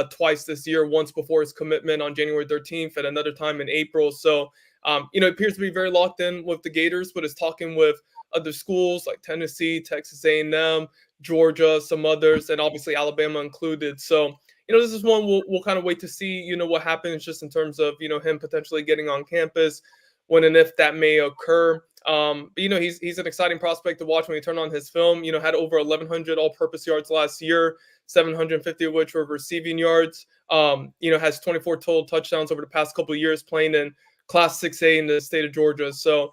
twice this year, once before his commitment on January 13th and another time in April. So, it appears to be very locked in with the Gators, but is talking with other schools like Tennessee, Texas A&M, Georgia, some others, and obviously Alabama included. So, this is one we'll kind of wait to see, what happens just in terms of, him potentially getting on campus, when and if that may occur. But, he's an exciting prospect to watch when you turn on his film. Had over 1,100 all-purpose yards last year, 750 of which were receiving yards. Has 24 total touchdowns over the past couple of years playing in Class 6A in the state of Georgia. So,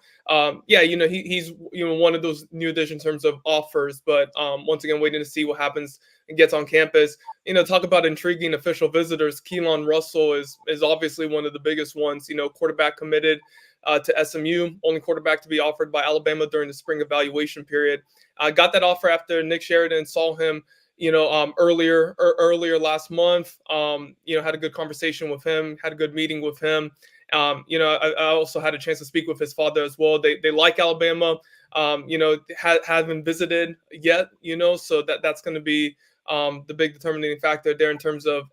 he's one of those new additions in terms of offers. But once again, waiting to see what happens and gets on campus. Talk about intriguing official visitors. Keelan Russell is obviously one of the biggest ones. Quarterback committed to SMU, only quarterback to be offered by Alabama during the spring evaluation period. Got that offer after Nick Sheridan saw him, earlier last month. Had a good conversation with him, had a good meeting with him. I also had a chance to speak with his father as well. They like Alabama. Haven't visited yet. So that's going to be the big determining factor there in terms of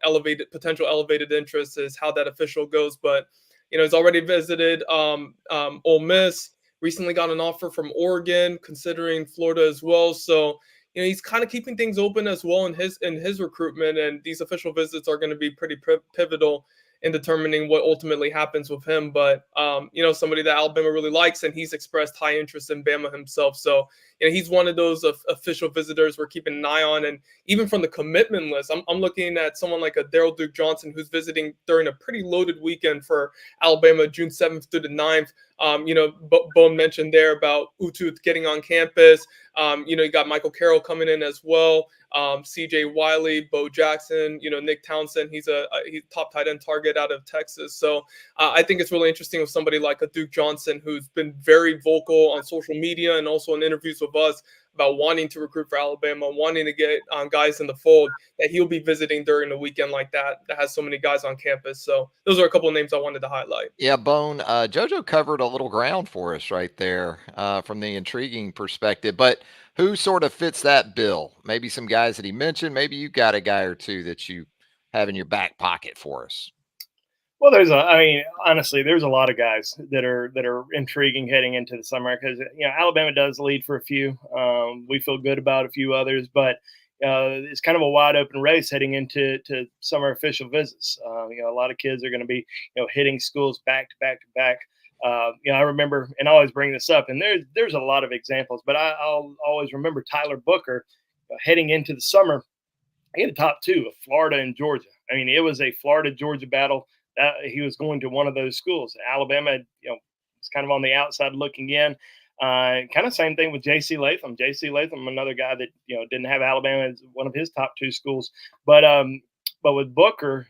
potential elevated interest is how that official goes. But he's already visited Ole Miss. Recently got an offer from Oregon, considering Florida as well. So he's kind of keeping things open as well in his recruitment, and these official visits are going to be pretty pivotal in determining what ultimately happens with him. But, somebody that Alabama really likes, and he's expressed high interest in Bama himself. So, he's one of those official visitors we're keeping an eye on. And even from the commitment list, I'm looking at someone like a Daryl Duke Johnson, who's visiting during a pretty loaded weekend for Alabama, June 7th through the 9th. Bone mentioned there about Utu getting on campus. You got Michael Carroll coming in as well. CJ Wiley, Bo Jackson, Nick Townsend. He's top tight end target out of Texas. So I think it's really interesting with somebody like a Duke Johnson, who's been very vocal on social media and also in interviews with us about wanting to recruit for Alabama, wanting to get guys in the fold, that he'll be visiting during a weekend like that has so many guys on campus. So those are a couple of names I wanted to highlight. Yeah, Bone, JoJo covered a little ground for us right there from the intriguing perspective. But who sort of fits that bill? Maybe some guys that he mentioned. Maybe you got a guy or two that you have in your back pocket for us. Well, honestly, there's a lot of guys that are intriguing heading into the summer because Alabama does lead for a few. We feel good about a few others, but it's kind of a wide open race heading into summer official visits. A lot of kids are going to be hitting schools back to back to back. I remember, and I always bring this up, and there's a lot of examples, but I'll always remember Tyler Booker heading into the summer. He had a top 2 of Florida and Georgia. It was a Florida-Georgia battle. He was going to one of those schools. Alabama, was kind of on the outside looking in. Kind of same thing with J.C. Latham. J.C. Latham, another guy that didn't have Alabama as one of his top 2 schools. But with Booker,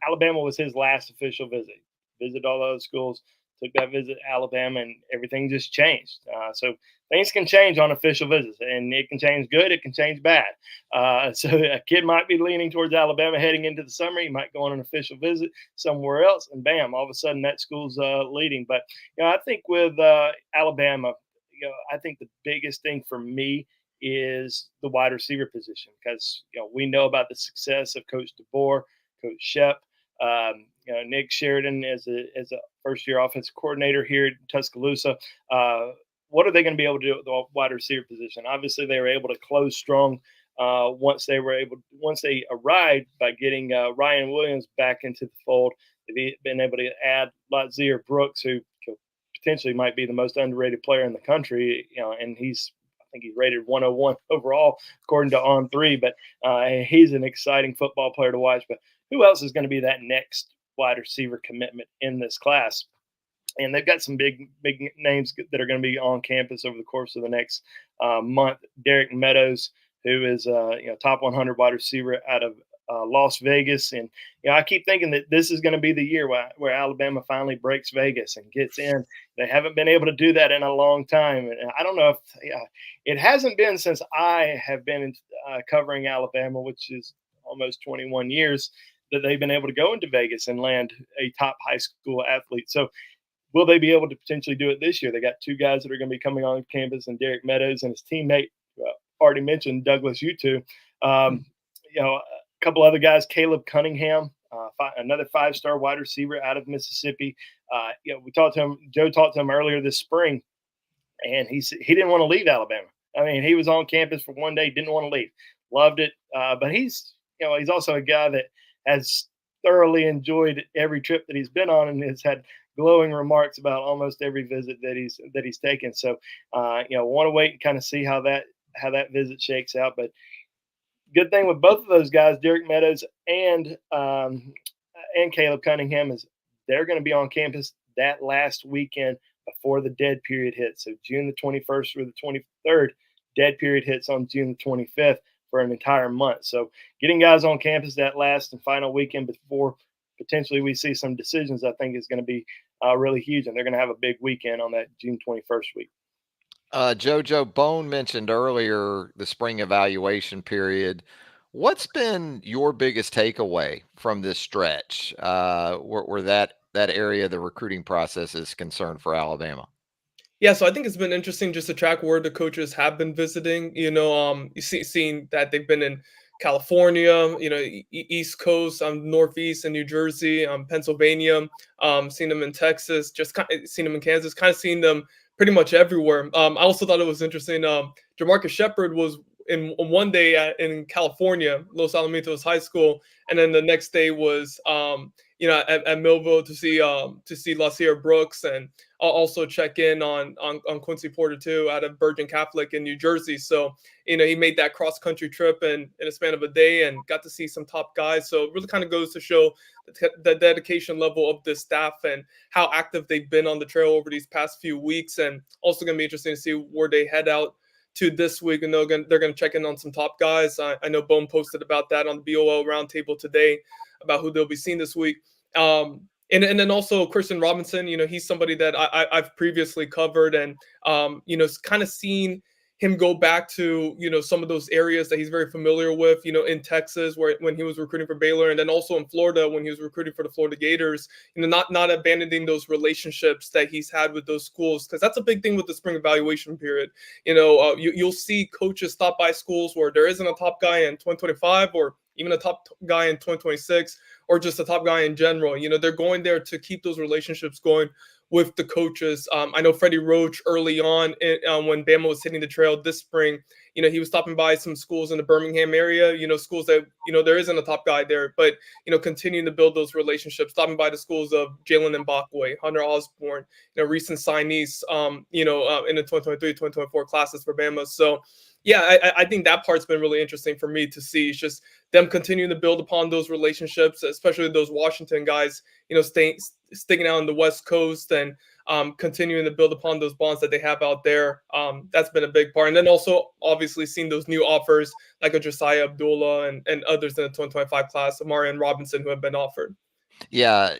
Alabama was his last official visit. Visited all those schools, took that visit to Alabama, and everything just changed. So things can change on official visits, and it can change good, it can change bad. So a kid might be leaning towards Alabama heading into the summer. He might go on an official visit somewhere else, and bam, all of a sudden that school's leading. But I think with Alabama, I think the biggest thing for me is the wide receiver position, because we know about the success of Coach DeBoer, Coach Shep, Nick Sheridan as a first year offensive coordinator here at Tuscaloosa. What are they going to be able to do at the wide receiver position? Obviously, they were able to close strong once they arrived by getting Ryan Williams back into the fold. They've been able to add Latzir Brooks, who potentially might be the most underrated player in the country, and I think he's rated 101 overall according to On3, but he's an exciting football player to watch. But who else is going to be that next wide receiver commitment in this class? And they've got some big names that are going to be on campus over the course of the next month. Derek Meadows, who is top 100 wide receiver out of Las Vegas. And I keep thinking that this is going to be the year where Alabama finally breaks Vegas and gets in. They haven't been able to do that in a long time. And I don't know if it hasn't been since I have been covering Alabama, which is almost 21 years, that they've been able to go into Vegas and land a top high school athlete. So will they be able to potentially do it this year? They got two guys that are going to be coming on campus, and Derek Meadows and his teammate, already mentioned Douglas Utu. A couple other guys, Caleb Cunningham, another 5-star wide receiver out of Mississippi. We talked to him. Joe talked to him earlier this spring, and he didn't want to leave Alabama. I mean, he was on campus for one day, didn't want to leave, loved it. But he's also a guy that has thoroughly enjoyed every trip that he's been on, and has had glowing remarks about almost every visit that he's taken. So, want to wait and kind of see how that visit shakes out. But good thing with both of those guys, Derek Meadows and Caleb Cunningham, is they're going to be on campus that last weekend before the dead period hits. So June the 21st through the 23rd, dead period hits on June the 25th for an entire month. So getting guys on campus that last and final weekend before potentially we see some decisions, I think is going to be really huge. And they're going to have a big weekend on that June 21st week. Jojo Bone mentioned earlier the spring evaluation period. What's been your biggest takeaway from this stretch, where that area of the recruiting process is concerned for Alabama? Yeah, so I think it's been interesting just to track where the coaches have been visiting. Seeing that they've been in California, East Coast, Northeast and New Jersey, Pennsylvania, seen them in Texas, seen them in Kansas, kind of seen them pretty much everywhere. I also thought it was interesting. Jamarcus Shepard was in one day in California, Los Alamitos High School, and then the next day was at Millville to see Latzir Brooks, and I'll also check in on Quincy Porter too out of Bergen Catholic in New Jersey. So he made that cross country trip in a span of a day and got to see some top guys. So it really kind of goes to show the dedication level of the staff and how active they've been on the trail over these past few weeks. And also going to be interesting to see where they head out to this week, and they're going to check in on some top guys. I know Bone posted about that on the BOL roundtable today about who they'll be seeing this week. And then also Christian Robinson, he's somebody that I've previously covered, and kind of seen him go back to some of those areas that he's very familiar with, in Texas when he was recruiting for Baylor, and then also in Florida when he was recruiting for the Florida Gators, not abandoning those relationships that he's had with those schools, because that's a big thing with the spring evaluation period. You'll see coaches stop by schools where there isn't a top guy in 2025 or even a top guy in 2026 or just a top guy in general. They're going there to keep those relationships going with the coaches. I know Freddie Roach early on when Bama was hitting the trail this spring, he was stopping by some schools in the Birmingham area, schools that, there isn't a top guy there, but, continuing to build those relationships, stopping by the schools of Jalen Mbakwe, Hunter Osborne, recent signees, in the 2023-2024 classes for Bama. So, yeah, I think that part's been really interesting for me to see. It's just them continuing to build upon those relationships, especially those Washington guys, sticking out on the West Coast and continuing to build upon those bonds that they have out there. That's been a big part. And then also, obviously, seeing those new offers like a Josiah Abdullah and others in the 2025 class, Amarian Robinson, who have been offered. Yeah,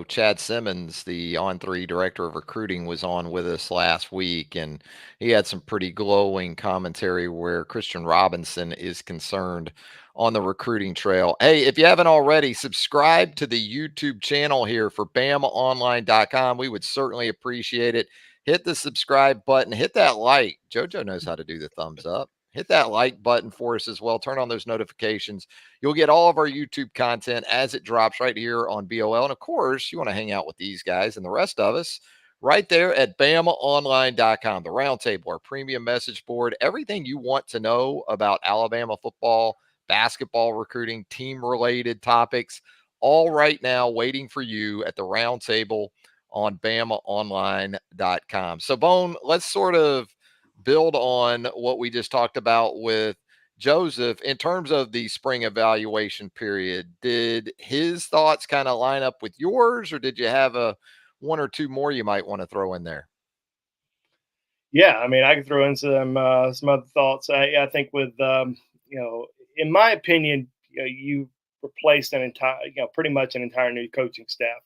Chad Simmons, the On3 director of recruiting, was on with us last week, and he had some pretty glowing commentary where Christian Robinson is concerned on the recruiting trail. Hey, if you haven't already, subscribe to the YouTube channel here for BamaOnLine.com. We would certainly appreciate it. Hit the subscribe button, hit that like. JoJo knows how to do the thumbs up. Hit that like button for us as well. Turn on those notifications. You'll get all of our YouTube content as it drops right here on BOL. And of course, you want to hang out with these guys and the rest of us right there at BamaOnline.com, the roundtable, our premium message board, everything you want to know about Alabama football, basketball recruiting, team related topics, all right now waiting for you at the roundtable on BamaOnline.com. So, Bone, let's sort of build on what we just talked about with Joseph, in terms of the spring evaluation period. Did his thoughts kind of line up with yours, or did you have a one or two more you might want to throw in there? Yeah, I mean, I could throw in some other thoughts. I think with in my opinion, you replaced an entire, pretty much an entire new coaching staff.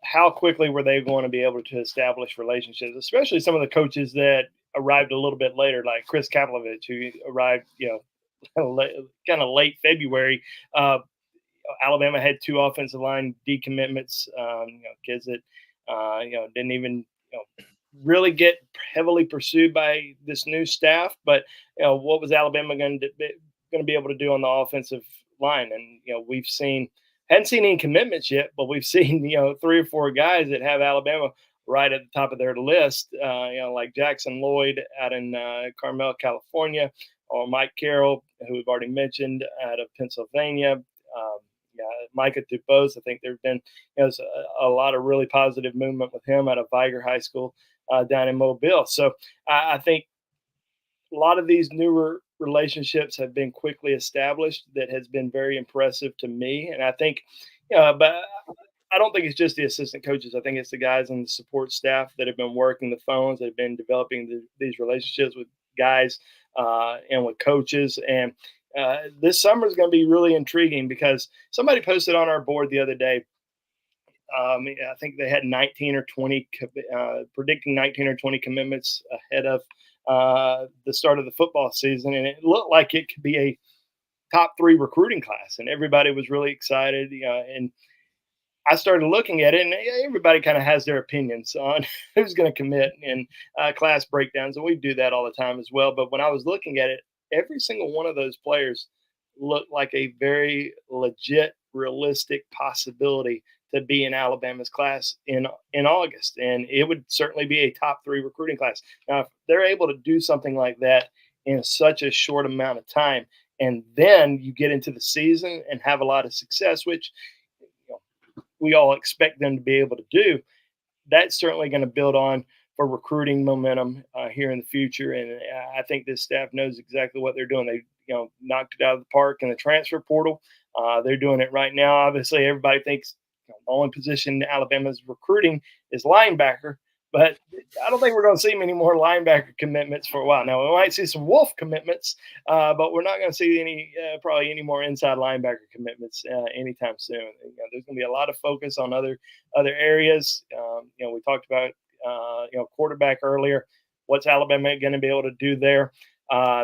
How quickly were they going to be able to establish relationships, especially some of the coaches that arrived a little bit later, like Chris Kaplovich, who arrived, kind of late February. Alabama had two offensive line decommitments, kids that, didn't even, really get heavily pursued by this new staff. But, what was Alabama going to be able to do on the offensive line? And, hadn't seen any commitments yet, but we've seen, three or four guys that have Alabama right at the top of their list, like Jackson Lloyd out in Carmel, California, or Mike Carroll, who we've already mentioned, out of Pennsylvania. Yeah, Micah Dubose. I think there's been a lot of really positive movement with him out of Viger High School down in Mobile. So I think a lot of these newer relationships have been quickly established. That has been very impressive to me. And I think, but I don't think it's just the assistant coaches. I think it's the guys and the support staff that have been working the phones, that have been developing these relationships with guys and with coaches. And this summer is going to be really intriguing because somebody posted on our board the other day. I think they had 19 or 20, predicting 19 or 20 commitments ahead of the start of the football season. And it looked like it could be a top 3 recruiting class. And everybody was really excited. And I started looking at it, and everybody kind of has their opinions on who's going to commit and class breakdowns. And we do that all the time as well. But when I was looking at it, every single one of those players looked like a very legit, realistic possibility to be in Alabama's class in August. And it would certainly be a top 3 recruiting class. Now, if they're able to do something like that in such a short amount of time, and then you get into the season and have a lot of success, which we all expect them to be able to do, that's certainly going to build on for recruiting momentum here in the future. And I think this staff knows exactly what they're doing. They knocked it out of the park in the transfer portal. They're doing it right now. Obviously, everybody thinks the only position Alabama's recruiting is linebacker, but I don't think we're going to see many more linebacker commitments for a while. Now, we might see some Wolf commitments, but we're not going to see probably any more inside linebacker commitments anytime soon. There's going to be a lot of focus on other areas. We talked about quarterback earlier. What's Alabama going to be able to do there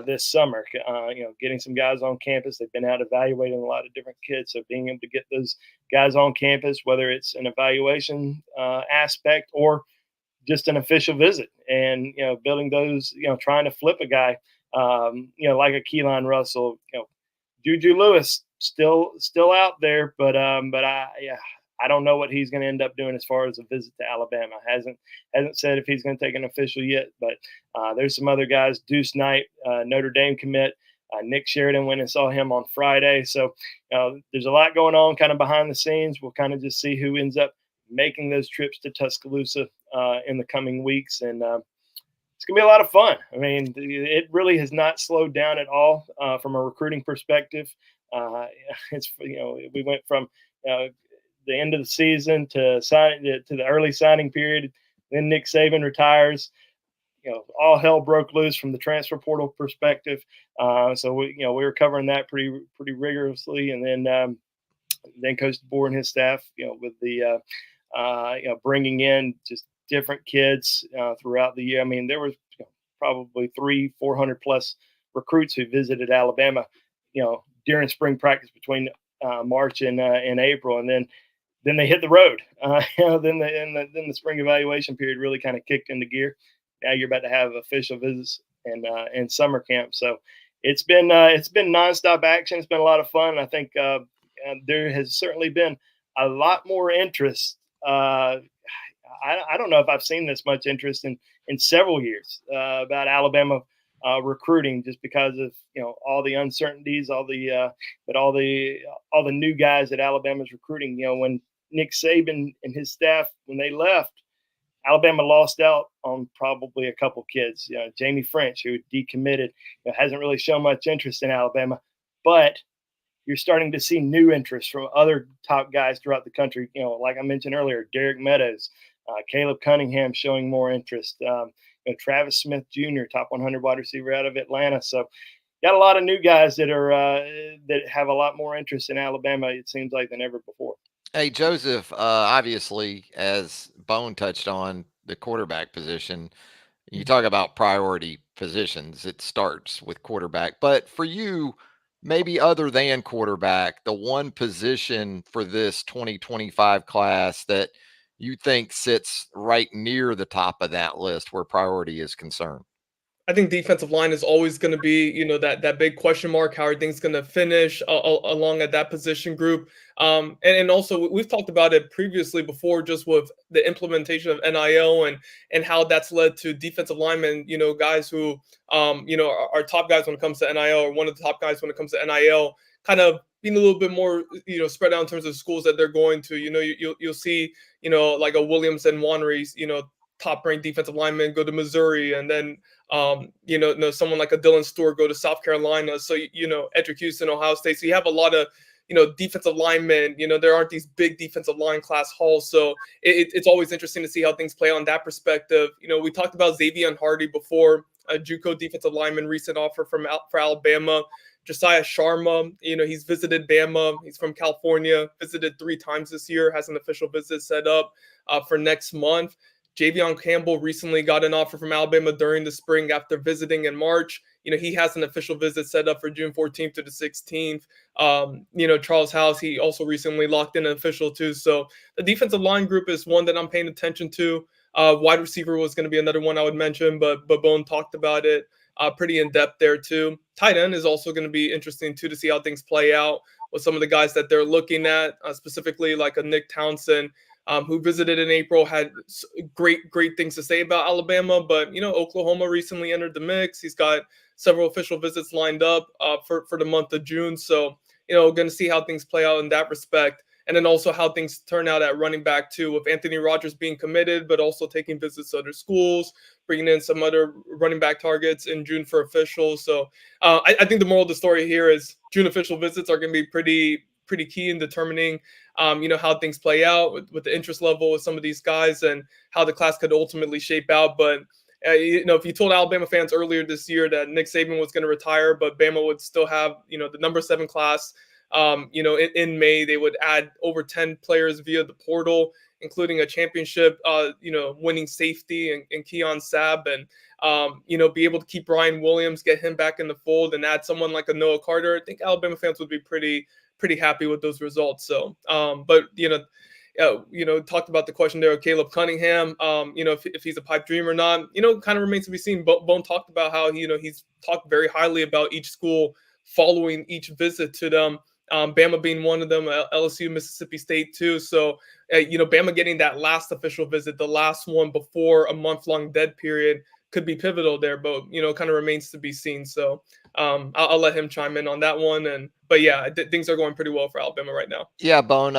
this summer? Getting some guys on campus. They've been out evaluating a lot of different kids, so being able to get those guys on campus, whether it's an evaluation aspect or just an official visit, and building those, trying to flip a guy, like a Keelan Russell, Juju Lewis still out there, but I don't know what he's going to end up doing as far as a visit to Alabama. Hasn't said if he's going to take an official yet, but there's some other guys. Deuce Knight, Notre Dame commit. Nick Sheridan went and saw him on Friday. So there's a lot going on kind of behind the scenes. We'll kind of just see who ends up making those trips to Tuscaloosa in the coming weeks. And it's going to be a lot of fun. I mean, it really has not slowed down at all from a recruiting perspective. We went from the end of the season to the early signing period. Then Nick Saban retires. All hell broke loose from the transfer portal perspective. So we were covering that pretty rigorously, and then then Coach DeBoer and his staff, with the bringing in just different kids throughout the year. I mean, there was probably 300-400 plus recruits who visited Alabama, during spring practice between March and April, and then they hit the road. Then the spring evaluation period really kind of kicked into gear. Now you're about to have official visits and summer camp. So it's been nonstop action. It's been a lot of fun. I think there has certainly been a lot more interest. I don't know if I've seen this much interest in several years about Alabama recruiting, just because of all the uncertainties, all the new guys that Alabama's recruiting. When Nick Saban and his staff, when they left, Alabama lost out on probably a couple kids. Jamie French, who decommitted, hasn't really shown much interest in Alabama, but you're starting to see new interest from other top guys throughout the country. Like I mentioned earlier, Derek Meadows, Caleb Cunningham showing more interest. Travis Smith Jr., top 100 wide receiver out of Atlanta. So got a lot of new guys that have a lot more interest in Alabama, it seems like, than ever before. Hey, Joseph, obviously, as Bone touched on the quarterback position, you talk about priority positions. It starts with quarterback. But for you, maybe other than quarterback, the one position for this 2025 class that you think sits right near the top of that list where priority is concerned? I think defensive line is always going to be, that big question mark. How are things going to finish along at that position group? And also we've talked about it previously before, just with the implementation of NIL and how that's led to defensive linemen, guys who, are top guys when it comes to NIL, or one of the top guys when it comes to NIL, kind of being a little bit more, spread out in terms of schools that they're going to. You'll see, like a Williams and Wanry's, top-ranked defensive lineman go to Missouri, and then someone like a Dylan Stewart go to South Carolina. So Edric Houston, Ohio State. So you have a lot of defensive linemen. There aren't these big defensive line class hauls. So it's always interesting to see how things play on that perspective. We talked about Xavier Hardy before, a JUCO defensive lineman, recent offer for Alabama. Josiah Sharma, he's visited Bama. He's from California, visited 3 times this year, has an official visit set up for next month. Javion Campbell recently got an offer from Alabama during the spring after visiting in March. He has an official visit set up for June 14th to the 16th. Charles House, he also recently locked in an official too. So the defensive line group is one that I'm paying attention to. Wide receiver was going to be another one I would mention, but Bone talked about it pretty in depth there too. Tight end is also going to be interesting too, to see how things play out with some of the guys that they're looking at, specifically like a Nick Townsend, who visited in April, had great things to say about Alabama. But, Oklahoma recently entered the mix. He's got several official visits lined up for the month of June. So, going to see how things play out in that respect. And then also how things turn out at running back too, with Anthony Rogers being committed, but also taking visits to other schools, bringing in some other running back targets in June for officials. So I think the moral of the story here is June official visits are going to be pretty key in determining, how things play out with the interest level of some of these guys and how the class could ultimately shape out. But, if you told Alabama fans earlier this year that Nick Saban was going to retire, but Bama would still have, the number 7 class, in May, they would add over 10 players via the portal, including a championship, winning safety and Keon Sabb, and, be able to keep Ryan Williams, get him back in the fold, and add someone like a Noah Carter. I think Alabama fans would be pretty happy with those results. So, but, talked about the question there of Caleb Cunningham, if he's a pipe dream or not, kind of remains to be seen. Bone talked about how, he's talked very highly about each school following each visit to them. Bama being one of them, LSU, Mississippi State too. So, Bama getting that last official visit, the last one before a month-long dead period, could be pivotal there, but, kind of remains to be seen. So I'll let him chime in on that one. But yeah, things are going pretty well for Alabama right now. Yeah, Bone,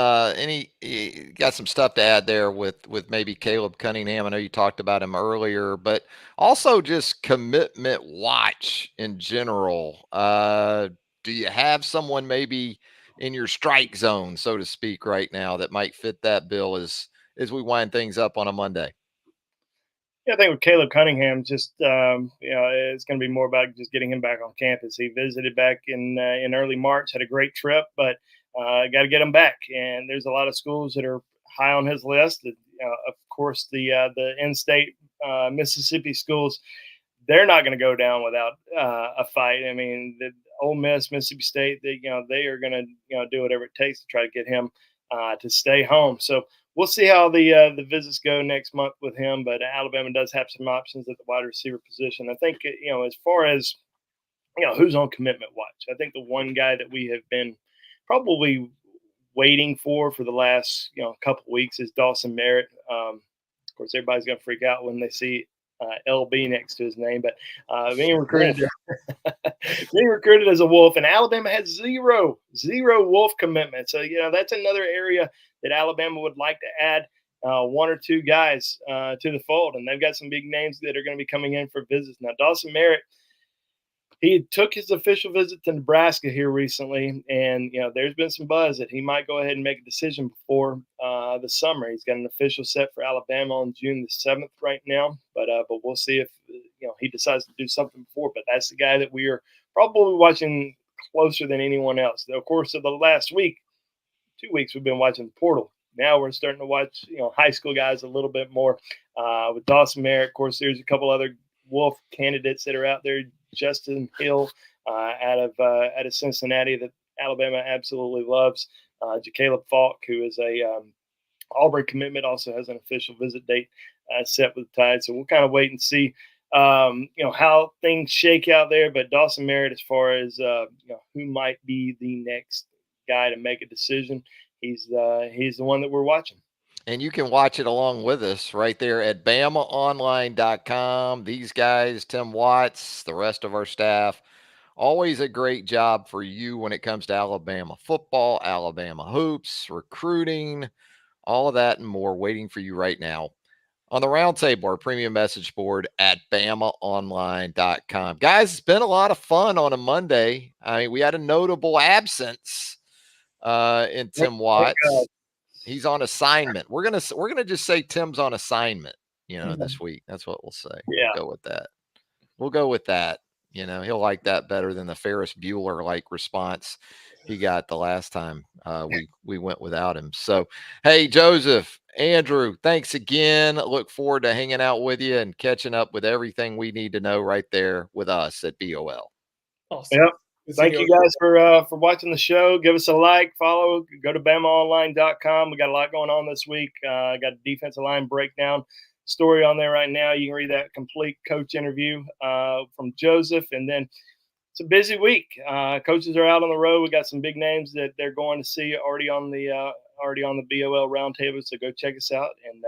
you got some stuff to add there with maybe Caleb Cunningham. I know you talked about him earlier, but also just commitment watch in general. Do you have someone maybe in your strike zone, so to speak, right now that might fit that bill as we wind things up on a Monday? Yeah, I think with Caleb Cunningham, just it's going to be more about just getting him back on campus. He visited back in early March, had a great trip, but got to get him back. And there's a lot of schools that are high on his list. Of course, the in-state Mississippi schools, they're not going to go down without a fight. I mean, the Ole Miss, Mississippi State, they are going to do whatever it takes to try to get him to stay home. So we'll see how the visits go next month with him. But Alabama does have some options at the wide receiver position. I think as far as who's on commitment watch, I think the one guy that we have been probably waiting for the last couple of weeks is Dawson Merritt. Of course, everybody's going to freak out when they see LB next to his name, but being recruited as a Wolf, and Alabama has zero Wolf commitment. So that's another area that Alabama would like to add one or two guys to the fold, and they've got some big names that are going to be coming in for visits. Now, Dawson Merritt, he took his official visit to Nebraska here recently, and there's been some buzz that he might go ahead and make a decision before the summer. He's got an official set for Alabama on June the 7th right now, but we'll see if he decides to do something before. But that's the guy that we are probably watching closer than anyone else. Of course, of the last 2 weeks, we've been watching the portal. Now we're starting to watch high school guys a little bit more. With Dawson Merritt, of course, there's a couple other Wolf candidates that are out there. Justin Hill out of Cincinnati that Alabama absolutely loves. Caleb Falk, who is a Auburn commitment, also has an official visit date set with the Tide. So we'll kind of wait and see how things shake out there. But Dawson Merritt, as far as who might be the next guy to make a decision, he's the one that we're watching. And you can watch it along with us right there at BamaOnLine.com. These guys, Tim Watts, the rest of our staff, always a great job for you when it comes to Alabama football, Alabama hoops, recruiting, all of that and more waiting for you right now on the Roundtable, our premium message board at BamaOnline.com. Guys, it's been a lot of fun on a Monday. I mean, we had a notable absence in Tim Watts. He's on assignment. We're gonna just say Tim's on assignment, this week. That's what we'll say. Yeah. We'll go with that. He'll like that better than the Ferris Bueller like response he got the last time we went without him. So, hey, Joseph, Andrew, thanks again. Look forward to hanging out with you and catching up with everything we need to know right there with us at BOL. Awesome. Yep. Thank you guys for watching the show. Give us a like, follow, go to BamaOnline.com. We got a lot going on this week. Got a defensive line breakdown story on there right now. You can read that complete coach interview from Joseph. And then it's a busy week. Coaches are out on the road. We got some big names that they're going to see already on the BOL roundtable. So go check us out. And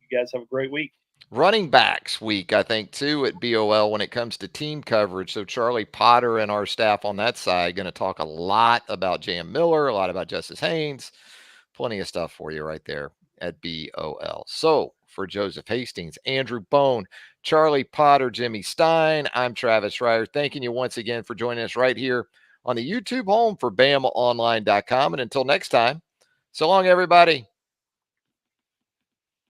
you guys have a great week. Running backs week, I think, too, at BOL when it comes to team coverage. So Charlie Potter and our staff on that side going to talk a lot about Jam Miller, a lot about Justice Haynes. Plenty of stuff for you right there at BOL. So for Joseph Hastings, Andrew Bone, Charlie Potter, Jimmy Stein, I'm Travis Reier. Thanking you once again for joining us right here on the YouTube home for BamaOnline.com. And until next time, so long, everybody.